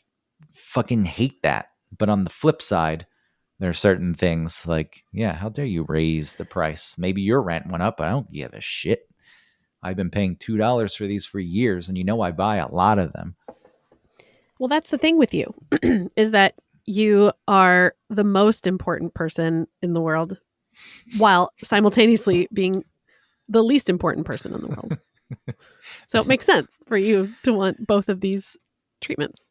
fucking hate that. But on the flip side, there are certain things like, yeah, how dare you raise the price? Maybe your rent went up. I don't give a shit. I've been paying $2 for these for years, and I buy a lot of them. Well, that's the thing with you, is that you are the most important person in the world while simultaneously being the least important person in the world. So it makes sense for you to want both of these treatments.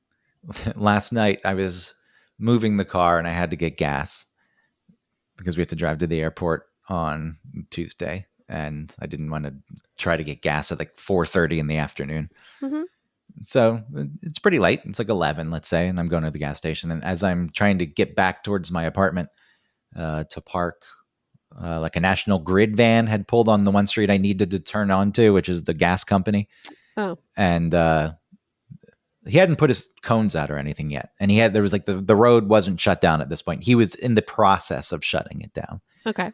Last night, I was moving the car and I had to get gas because we have to drive to the airport on Tuesday. And I didn't want to try to get gas at like 4:30 in the afternoon. Mm-hmm. So it's pretty late. It's like 11, let's say, and I'm going to the gas station. And as I'm trying to get back towards my apartment to park, like a National Grid van had pulled on the one street I needed to turn onto, which is the gas company. Oh. And he hadn't put his cones out or anything yet. And there was like the road wasn't shut down at this point. He was in the process of shutting it down. Okay.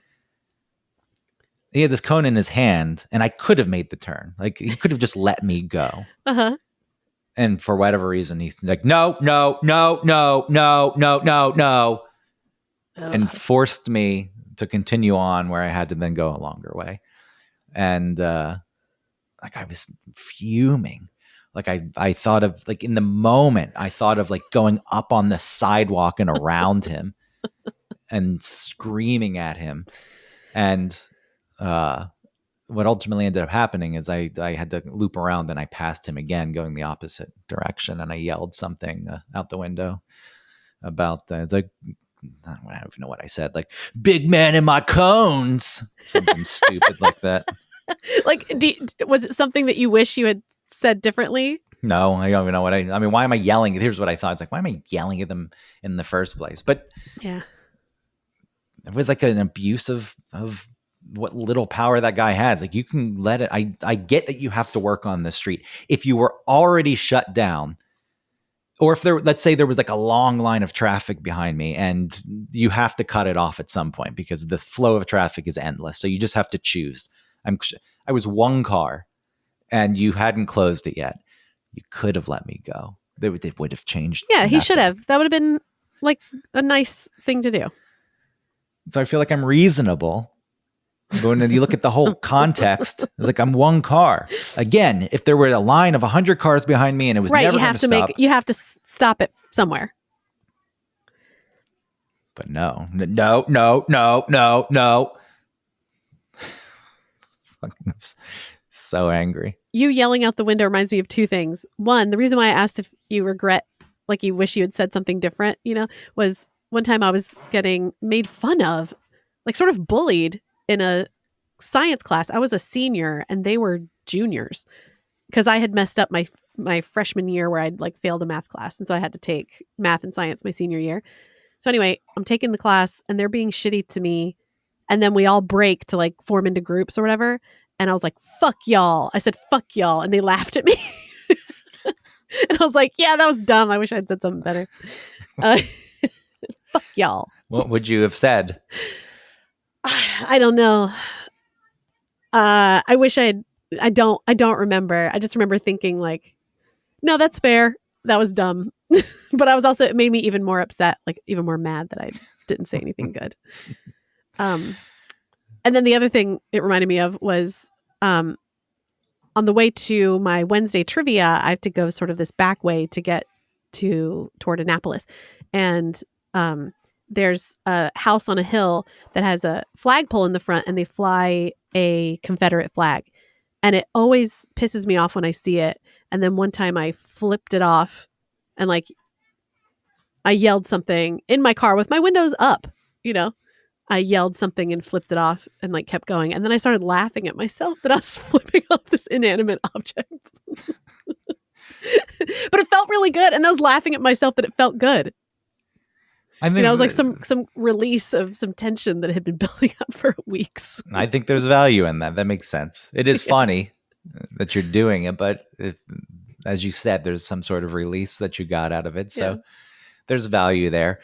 He had this cone in his hand, and I could have made the turn. Like, he could have just let me go. Uh-huh. And for whatever reason, he's like, no, no, no, no, no, no, no, no. And forced me to continue on where I had to then go a longer way. And like, I was fuming. Like, I thought of, like, in the moment, I thought of like going up on the sidewalk and around him and screaming at him. And what ultimately ended up happening is I had to loop around and I passed him again going the opposite direction. And I yelled something out the window about it's like, I don't even know what I said, like, big man in my cones, something stupid like that. Like, was it something that you wish you had said differently? No, I don't even know what I mean, why am I yelling? Here's what I thought. It's like, why am I yelling at them in the first place? But yeah, it was like an abuse of what little power that guy had. It's like, you can let it. I get that you have to work on the street. If you were already shut down, or if let's say there was like a long line of traffic behind me and you have to cut it off at some point because the flow of traffic is endless. So you just have to choose. I was one car and you hadn't closed it yet. You could have let me go. It would have changed. Yeah, nothing. He should have. That would have been like a nice thing to do. So I feel like I'm reasonable. But when you look at the whole context, it's like, I'm one car. Again, if there were a line of 100 cars behind me and it was never going to stop. You have to stop it somewhere. But no. I'm so angry. You yelling out the window reminds me of two things. One, the reason why I asked if you regret, like you wish you had said something different, was one time I was getting made fun of, like sort of bullied in a science class. I was a senior and they were juniors because I had messed up my freshman year where I'd like failed a math class. And so I had to take math and science my senior year. So anyway, I'm taking the class and they're being shitty to me. And then we all break to like form into groups or whatever. And I was like, fuck y'all. I said, fuck y'all. And they laughed at me. And I was like, yeah, that was dumb. I wish I'd said something better. Fuck y'all. What would you have said? I don't know. I wish I don't remember. I just remember thinking like, no, that's fair. That was dumb. But I was also, it made me even more upset, like even more mad that I didn't say anything good. Um, and then the other thing it reminded me of was um, on the way to my Wednesday trivia, I have to go sort of this back way to get toward Annapolis. And there's a house on a hill that has a flagpole in the front and they fly a Confederate flag. And it always pisses me off when I see it. And then one time I flipped it off and like I yelled something in my car with my windows up, you know. I yelled something and flipped it off and like kept going. And then I started laughing at myself that I was flipping off this inanimate object. But it felt really good. And I was laughing at myself that it felt good. I think it was like some release of some tension that had been building up for weeks. I think there's value in that. That makes sense. It is funny that you're doing it, but as you said, there's some sort of release that you got out of it. So there's value there.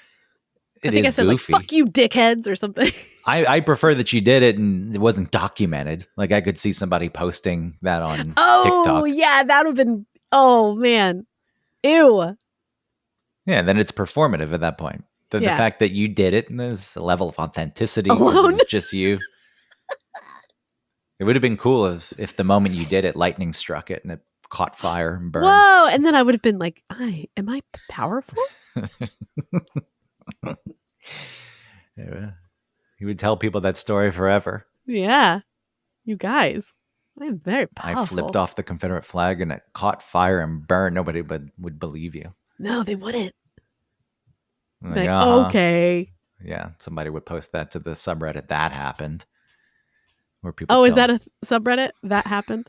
I think I said goofy. Like, fuck you, dickheads, or something. I prefer that you did it and it wasn't documented. Like I could see somebody posting that on TikTok. Oh, yeah, that would have been, oh, man. Ew. Yeah, then it's performative at that point. The fact that you did it and there's a level of authenticity. Alone? It was just you. It would have been cool if the moment you did it, lightning struck it and it caught fire and burned. Whoa! And then I would have been like, am I powerful? He would tell people that story forever. Yeah. You guys. I'm very powerful. I flipped off the Confederate flag and it caught fire and burned. Nobody would believe you. No, they wouldn't. Like, okay. Yeah, somebody would post that to the subreddit. That happened. Where people is that a subreddit? That happened?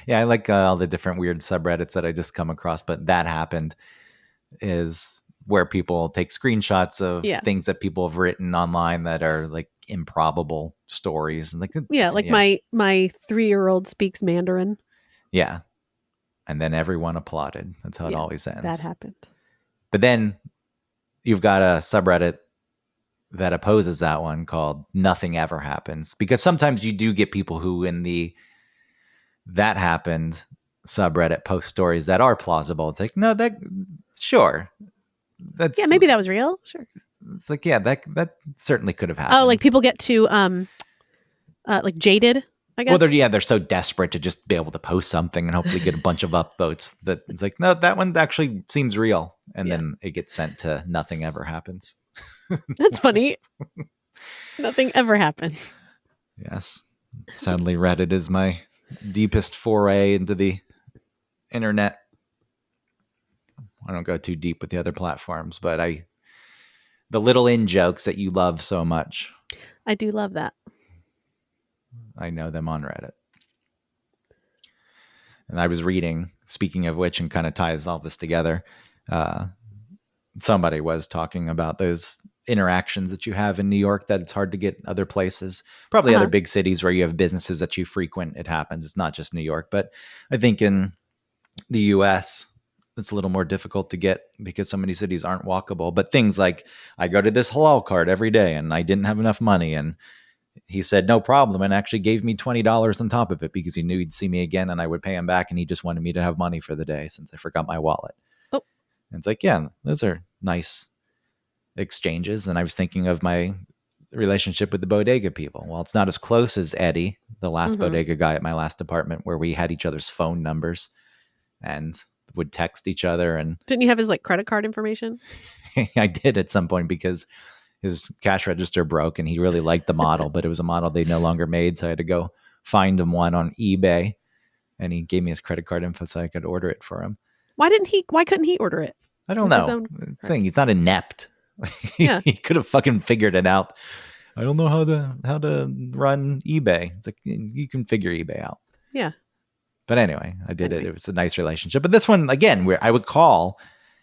Yeah, I like all the different weird subreddits that I just come across. But that happened is where people take screenshots of things that people have written online that are like improbable stories. And my 3-year-old speaks Mandarin. Yeah. And then everyone applauded. That's how it always ends. That happened. But then you've got a subreddit that opposes that one called Nothing Ever Happens. Because sometimes you do get people who in the that happened subreddit post stories that are plausible. It's like, no, sure. Maybe that was real. Sure. It's like, that certainly could have happened. Oh, like people get to like jaded, I guess. Well, they're so desperate to just be able to post something and hopefully get a bunch of upvotes that it's like, no, that one actually seems real. And then it gets sent to Nothing Ever Happens. That's funny. Nothing ever happens. Yes. Sadly, Reddit is my deepest foray into the internet. I don't go too deep with the other platforms, but the little in jokes that you love so much. I do love that. I know them on Reddit. And I was reading, speaking of which, and kind of ties all this together. Somebody was talking about those interactions that you have in New York that it's hard to get other places. Probably other big cities where you have businesses that you frequent. It happens. It's not just New York. But I think in the US, it's a little more difficult to get because so many cities aren't walkable. But things like I go to this halal cart every day and I didn't have enough money. And he said, no problem. And actually gave me $20 on top of it because he knew he'd see me again and I would pay him back. And he just wanted me to have money for the day since I forgot my wallet. Oh. And it's like, yeah, those are nice exchanges. And I was thinking of my relationship with the bodega people. Well, it's not as close as Eddie, the last bodega guy at my last apartment, where we had each other's phone numbers and would text each other. And didn't you have his like credit card information? I did at some point because his cash register broke and he really liked the model, but it was a model they no longer made. So I had to go find him one on eBay and he gave me his credit card info so I could order it for him. Why couldn't he order it? I don't know. He's not inept. Yeah. He could have fucking figured it out. I don't know how to run eBay. It's like, you can figure eBay out. Yeah. But anyway, I did it. It was a nice relationship. But this one, again, where I would call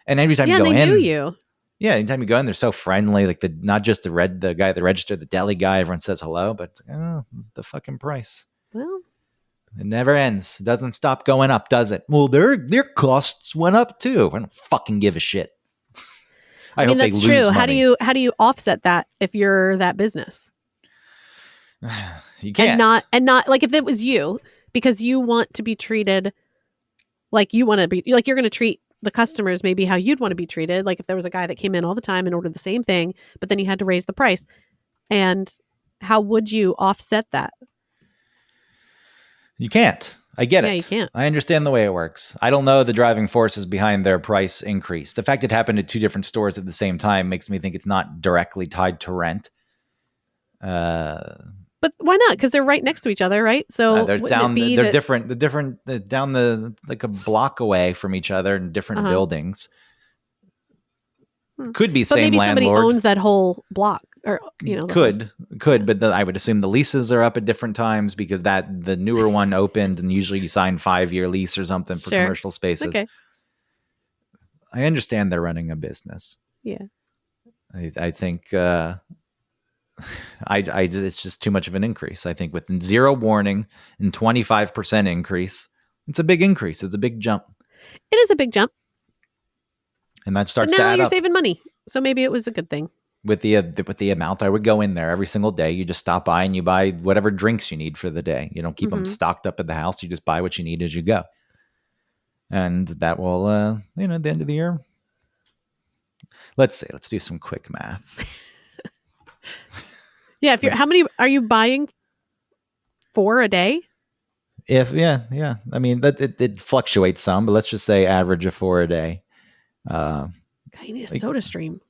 and every time you go in. Yeah, they knew you. Yeah, anytime you go in, they're so friendly. Like not just the guy at the register, the deli guy, everyone says hello, but the fucking price. Well, it never ends. It doesn't stop going up, does it? Well, their costs went up too. I don't fucking give a shit. I mean, that's true. Money. How do you offset that if you're that business? You and can't. not like if it was you, because you want to be treated like you want to be, like you're going to treat the customers maybe how you'd want to be treated. Like if there was a guy that came in all the time and ordered the same thing, but then you had to raise the price. And how would you offset that? You can't. I get Yeah, you it. can't. I understand the way it works. I don't know the driving forces behind their price increase. The fact it happened at two different stores at the same time makes me think it's not directly tied to rent. But why not? Because they're right next to each other, right? So They're wouldn't it down. be They're that? different. The different down the like a block away from each other in different Uh-huh. buildings. Could be But same maybe somebody landlord. owns that whole block, or the whole. Could, Yeah. but I would assume the leases are up at different times because the newer one opened and usually you sign 5-year lease or something for Sure. commercial spaces. Okay. I understand they're running a business. Yeah. I think it's just too much of an increase. I think with zero warning and 25% increase, it's a big increase. It's a big jump, It is a big jump, and that but starts to now add you're up. saving money, so maybe it was a good thing. With the amount I would go in there every single day. You just stop by and you buy whatever drinks you need for the day. You don't keep them stocked up at the house. You just buy what you need as you go. And that will, at the end of the year, let's do some quick math. Yeah. If you're, how many are you buying for a day? Yeah. I mean, it fluctuates some, but let's just say average of 4 a day. God, you need a soda stream.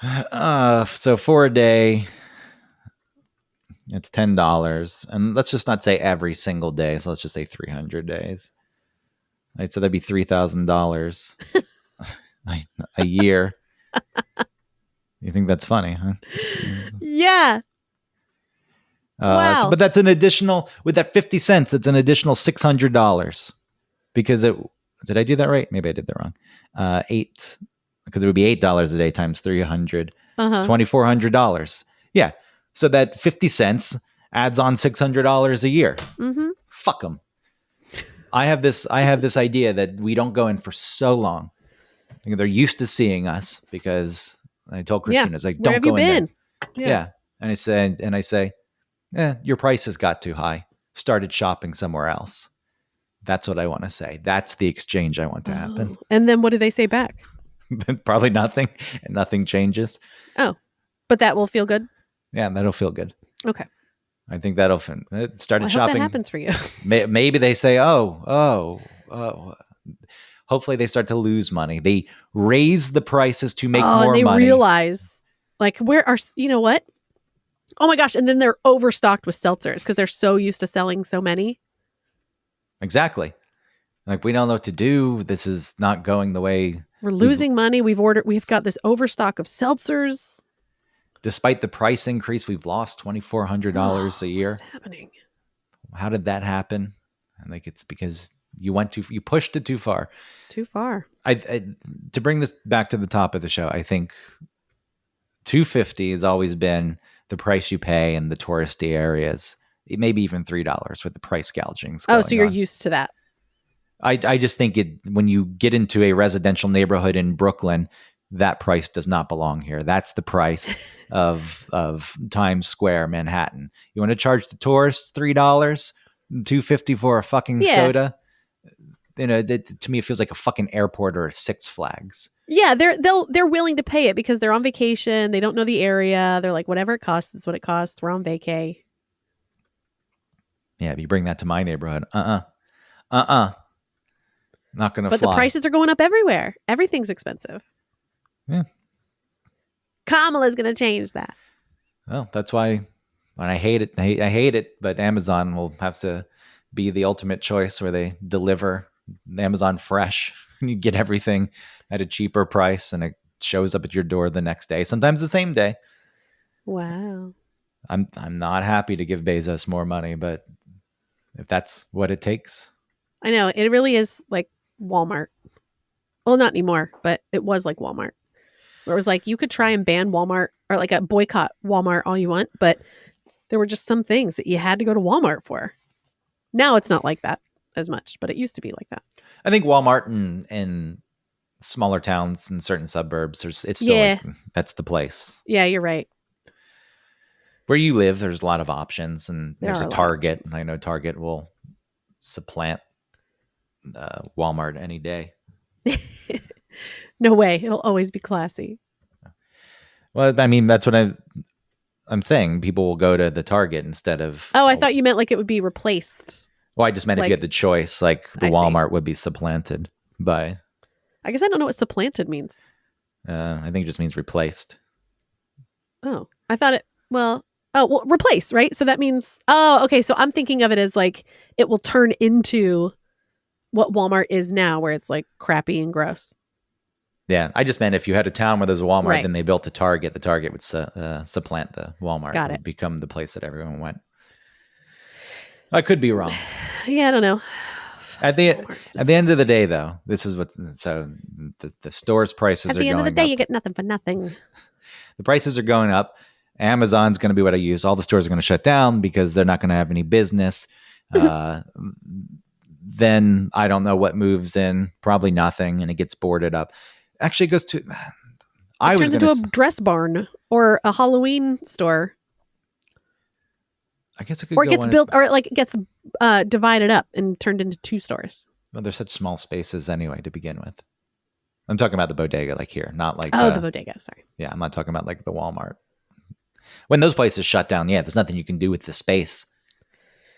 So 4 a day, it's $10, and let's just not say every single day. So let's just say 300 days. Right, so that'd be $3,000 a year. You think that's funny, huh? Yeah. Wow. But that's an additional, with that 50 cents, it's an additional $600 because did I do that right? Maybe I did that wrong. Because it would be $8 a day times 300, $2,400. Yeah. So that 50 cents adds on $600 a year. Mm-hmm. Fuck them. I have this idea that we don't go in for so long. They're used to seeing us because I told Christina, it's like, Where don't have you go in been? there. Yeah. And I say, your prices got too high. Started shopping somewhere else. That's what I want to say. That's the exchange I want to happen. And then what do they say back? Probably nothing, and nothing changes. Oh, but that will feel good. Yeah, that'll feel good. Okay. I think that'll started I hope shopping. that happens for you. Maybe they say, oh. Hopefully they start to lose money. They raise the prices to make more and they money. realize, like, where are, you know what? Oh my gosh. And then they're overstocked with seltzers because they're so used to selling so many. Exactly. Like, we don't know what to do. This is not going the way. We're losing money. We've got this overstock of seltzers. Despite the price increase, we've lost $2,400 a year. What's happening? How did that happen? And like, it's because you pushed it too far. Too far. To bring this back to the top of the show, I think $2.50 has always been the price you pay in the touristy areas. Maybe even $3 with the price gouging. Oh, so you're used to that. I just think when you get into a residential neighborhood in Brooklyn, that price does not belong here. That's the price of Times Square, Manhattan. You want to charge the tourists $3, $2.50 for a fucking soda? To me, it feels like a fucking airport or a Six Flags. Yeah, they're willing to pay it because they're on vacation. They don't know the area. They're like, whatever it costs is what it costs. We're on vacay. Yeah, if you bring that to my neighborhood, not gonna fly. But the prices are going up everywhere. Everything's expensive. Yeah, Kamala's gonna change that. Well, that's why. And I hate it. I hate it. But Amazon will have to be the ultimate choice where they deliver Amazon Fresh and you get everything at a cheaper price and it shows up at your door the next day, sometimes the same day. Wow. I'm not happy to give Bezos more money, but if that's what it takes. I know. It really is like Walmart. Well, not anymore, but it was like Walmart. Where it was like you could try and ban Walmart or like a boycott Walmart all you want, but there were just some things that you had to go to Walmart for. Now it's not like that as much, but it used to be like that. I think Walmart in smaller towns in certain suburbs, it's still like, that's the place. Yeah, you're right. Where you live, there's a lot of options, and There there's are a a lot of Target. options. I know Target will supplant Walmart any day. No way. It'll always be classy. Well, I mean, that's what I'm saying. People will go to the Target instead of. Oh, I thought you meant like it would be replaced. Well, I just meant if you Like, had the choice, like the I see. Walmart would be supplanted by. I guess I don't know what supplanted means. I think it just means replaced. Oh, I thought it, well, replace, right? So that means, oh, okay. So I'm thinking of it as like it will turn into what Walmart is now, where it's like crappy and gross. Yeah, I just meant if you had a town where there's a Walmart, Right. then they built a Target. The Target would supplant the Walmart. It Got it. would become the place that everyone went. I could be wrong. Yeah, I don't know. At the Walmart's at the end of the disgusting. day, though, this is what. So the store's prices At are the end of the going day, up. you get nothing for nothing. The prices are going up. Amazon's going to be what I use. All the stores are going to shut down because they're not going to have any business. Uh, then I don't know what moves in. Probably nothing, and it gets boarded up. Actually, it goes to. I It was turns going into a to. dress barn or a Halloween store, I guess it could or it go gets on. built, or it like gets divided up and turned into two stores. Well, they're such small spaces anyway to begin with. I'm talking about the bodega, like here, not like Oh, the bodega. Sorry. yeah. I'm not talking about like the Walmart. When those places shut down, yeah, there's nothing you can do with the space.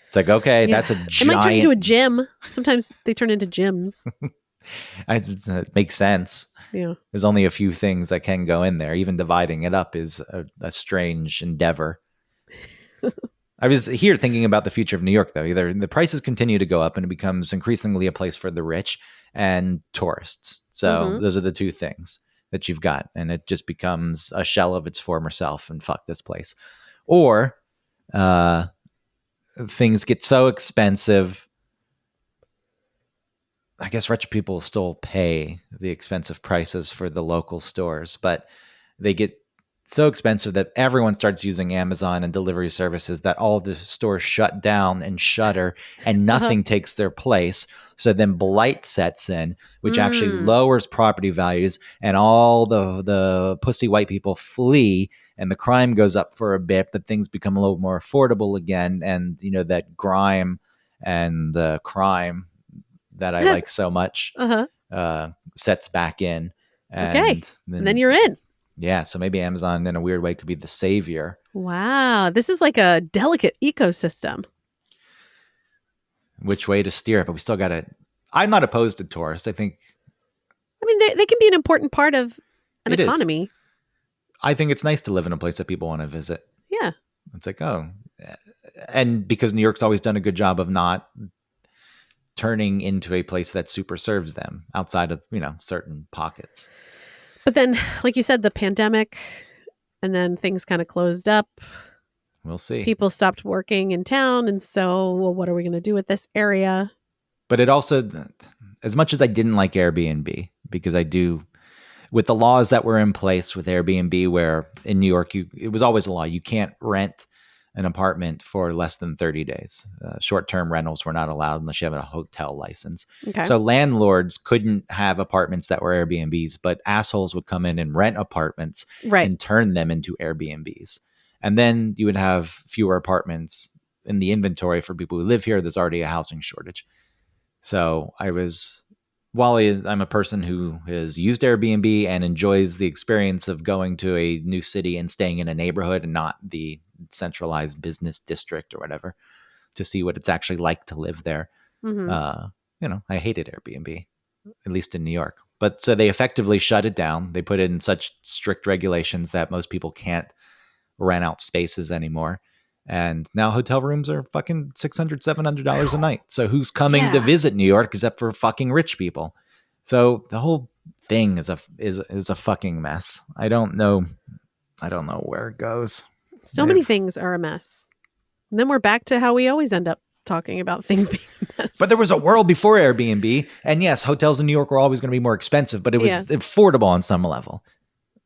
It's like, okay, Yeah, that's a it might turn into a giant. gym. Sometimes they turn into gyms. It makes sense. Yeah. There's only a few things that can go in there. Even dividing it up is a strange endeavor. I was here thinking about the future of New York, though. Either the prices continue to go up and it becomes increasingly a place for the rich and tourists. So Mm-hmm. those are the two things that you've got. And it just becomes a shell of its former self and fuck this place. Or uh, things get so expensive. I guess rich people still pay the expensive prices for the local stores, but they get so expensive that everyone starts using Amazon and delivery services that all the stores shut down and shutter and Uh-huh. nothing takes their place. So then blight sets in, which actually Mm. lowers property values and all the pussy white people flee and the crime goes up for a bit, but things become a little more affordable again. And, you know, that grime and crime that I like so much Uh-huh. sets back in. Okay. And And then then you're in. yeah, so maybe Amazon in a weird way could be the savior. Wow. This is like a delicate ecosystem. Which way to steer it, but we still got to. I'm not opposed to tourists. I think I mean, they can be an important part of an it is. economy. I think it's nice to live in a place that people want to visit. Yeah. It's like, oh, and because New York's always done a good job of not turning into a place that super serves them outside of, you know, certain pockets. But then, like you said, the pandemic, and then things kind of closed up. We'll see. People stopped working in town. And so, well, what are we going to do with this area? But it also, as much as I didn't like Airbnb, because I do, with the laws that were in place with Airbnb, where in New York, it was always a law. You can't rent an apartment for less than 30 days. Short-term rentals were not allowed unless you have a hotel license. Okay. So landlords couldn't have apartments that were Airbnbs, but assholes would come in and rent apartments Right. and turn them into Airbnbs. And then you would have fewer apartments in the inventory for people who live here. There's already a housing shortage. So while I'm a person who has used Airbnb and enjoys the experience of going to a new city and staying in a neighborhood and not the centralized business district or whatever to see what it's actually like to live there. Mm-hmm. You know, I hated Airbnb, at least in New York. But so they effectively shut it down. They put in such strict regulations that most people can't rent out spaces anymore. And now hotel rooms are fucking $600, $700 a night. So who's coming to Yeah. visit New York except for fucking rich people? So the whole thing is a fucking mess. I don't know where it goes. So many things are a mess. And then we're back to how we always end up talking about things being a mess. But there was a world before Airbnb, and yes, hotels in New York were always going to be more expensive, but it was affordable on some level.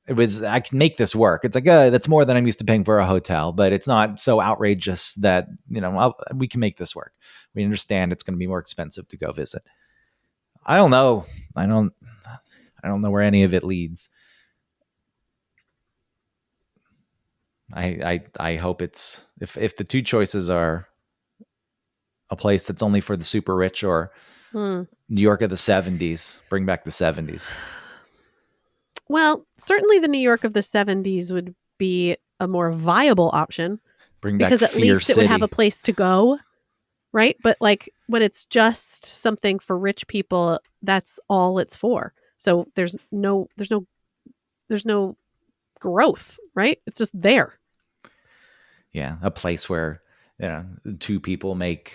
It was, I can make this work. It's like, that's more than I'm used to paying for a hotel, but it's not so outrageous that, you know, we can make this work. We understand it's going to be more expensive to go visit. I don't know. I don't know where any of it leads. I hope it's if the two choices are a place that's only for the super rich or Hmm. New York of the 70s, bring back the 70s. Well, certainly the New York of the 70s would be a more viable option Bring back because at Fear least it would have a City. place to go, right? But like when it's just something for rich people, that's all it's for. So there's no growth, right? It's just there. Yeah, a place where two people make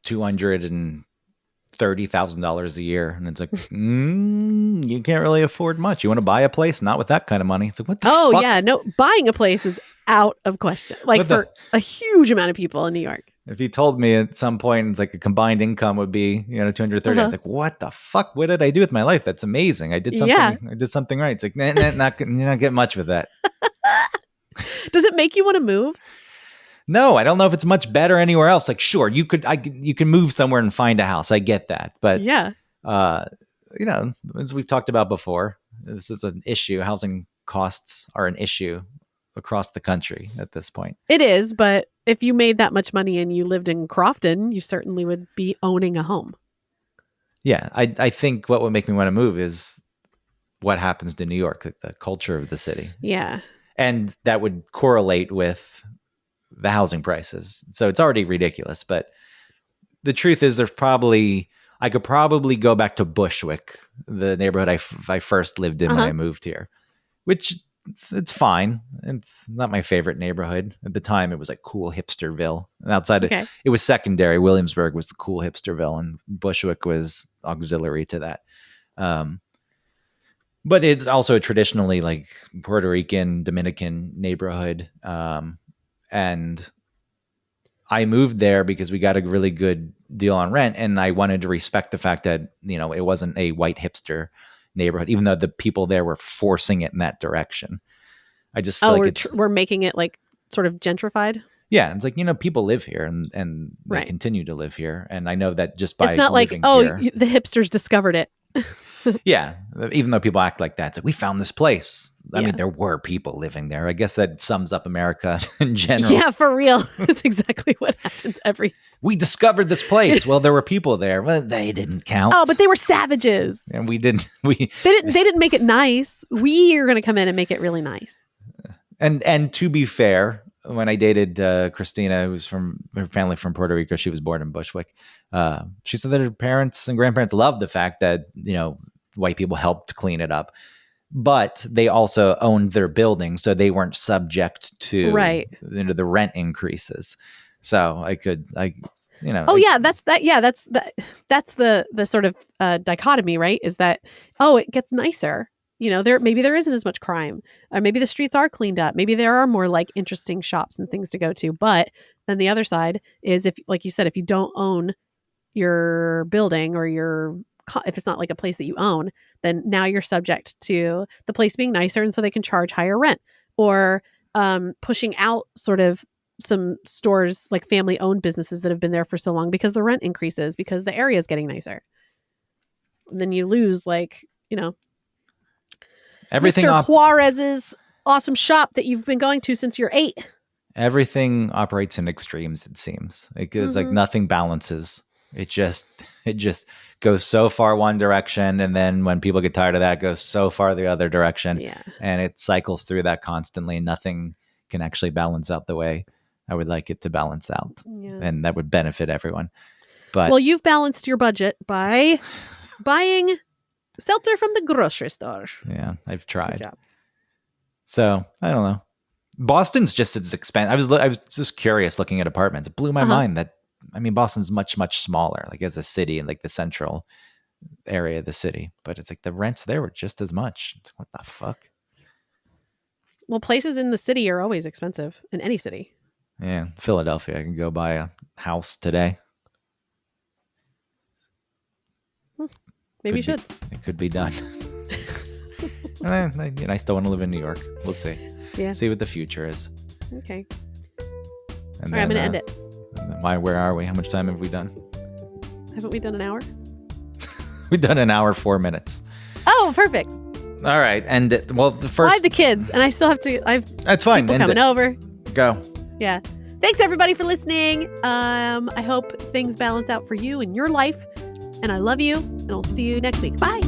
$230,000 a year, and it's like you can't really afford much. You want to buy a place, not with that kind of money. It's like what the Oh fuck? yeah, no, buying a place is out of question. Like What the? for a huge amount of people in New York. If you told me at some point it's like a combined income would be 230, I was Uh-huh. like, what the fuck? What did I do with my life? That's amazing. I did Yeah. something. I did something right. It's like you're not getting much with that. Does it make you want to move? No, I don't know if it's much better anywhere else. Like, sure, you can move somewhere and find a house. I get that, but Yeah. uh, as we've talked about before, this is an issue. Housing costs are an issue across the country at this point. It is, but if you made that much money and you lived in Crofton, you certainly would be owning a home. Yeah, I think what would make me want to move is what happens to New York, like the culture of the city. Yeah. And that would correlate with the housing prices. So it's already ridiculous, but the truth is I could probably go back to Bushwick, the neighborhood I first lived in when Uh-huh. I moved here, which it's fine. It's not my favorite neighborhood. At the time, it was like cool hipsterville. And outside Okay. it was secondary. Williamsburg was the cool hipsterville, and Bushwick was auxiliary to that. But it's also a traditionally like Puerto Rican, Dominican neighborhood. And I moved there because we got a really good deal on rent, and I wanted to respect the fact that it wasn't a white hipster neighborhood, even though the people there were forcing it in that direction. I just feel Oh, like we're making it like sort of gentrified. it's like people live here and they Right. continue to live here, and I know that just by It's not like, living oh, here. the hipsters discovered it. Yeah, even though people act like that, it's like we found this place. I Yeah. mean, there were people living there. I guess that sums up America in general. Yeah, for real. That's exactly what happens We discovered this place. Well, there were people there, but they didn't count. Oh, but they were savages. And we didn't. They didn't make it nice. We are going to come in and make it really nice. And to be fair, when I dated Christina, who's from her family from Puerto Rico, she was born in Bushwick. She said that her parents and grandparents loved the fact that white people helped clean it up, but they also owned their building, so they weren't subject to the rent increases. So Oh yeah, that's the sort of dichotomy, right? Is that it gets nicer. Maybe there isn't as much crime, or maybe the streets are cleaned up. Maybe there are more like interesting shops and things to go to. But then the other side is, if, like you said, if you don't own your building or if it's not like a place that you own, then now you're subject to the place being nicer, and so they can charge higher rent, or pushing out sort of some stores, like family owned businesses that have been there for so long, because the rent increases because the area is getting nicer. And then you lose everything. Mr. Juarez's awesome shop that you've been going to since you're 8. Everything operates in extremes, it seems. It's like nothing balances. It just goes so far one direction, and then when people get tired of that, it goes so far the other direction. Yeah. And it cycles through that constantly. Nothing can actually balance out the way I would like it to balance out. Yeah. And that would benefit everyone. But well, you've balanced your budget by buying seltzer from the grocery store. Yeah, I've tried. Good job. So I don't know. Boston's just as expensive. I was just curious looking at apartments. It blew my mind that, Boston's much, much smaller, like as a city and like the central area of the city. But it's like the rents there were just as much. It's, what the fuck? Well, places in the city are always expensive, in any city. Yeah, Philadelphia. I can go buy a house today. Maybe you should. It could be done. I still want to live in New York. We'll see. Yeah. See what the future is. Okay. And All right, I'm going to end it. Where are we? How much time have we done? Haven't we done an hour? We've done an hour, 4 minutes. Oh, perfect. All right. And well, the I first. have the kids, and I still have to. I've That's fine. people End coming it. over. Go. Yeah. Thanks everybody for listening. I hope things balance out for you in your life. And I love you. And I'll see you next week. Bye.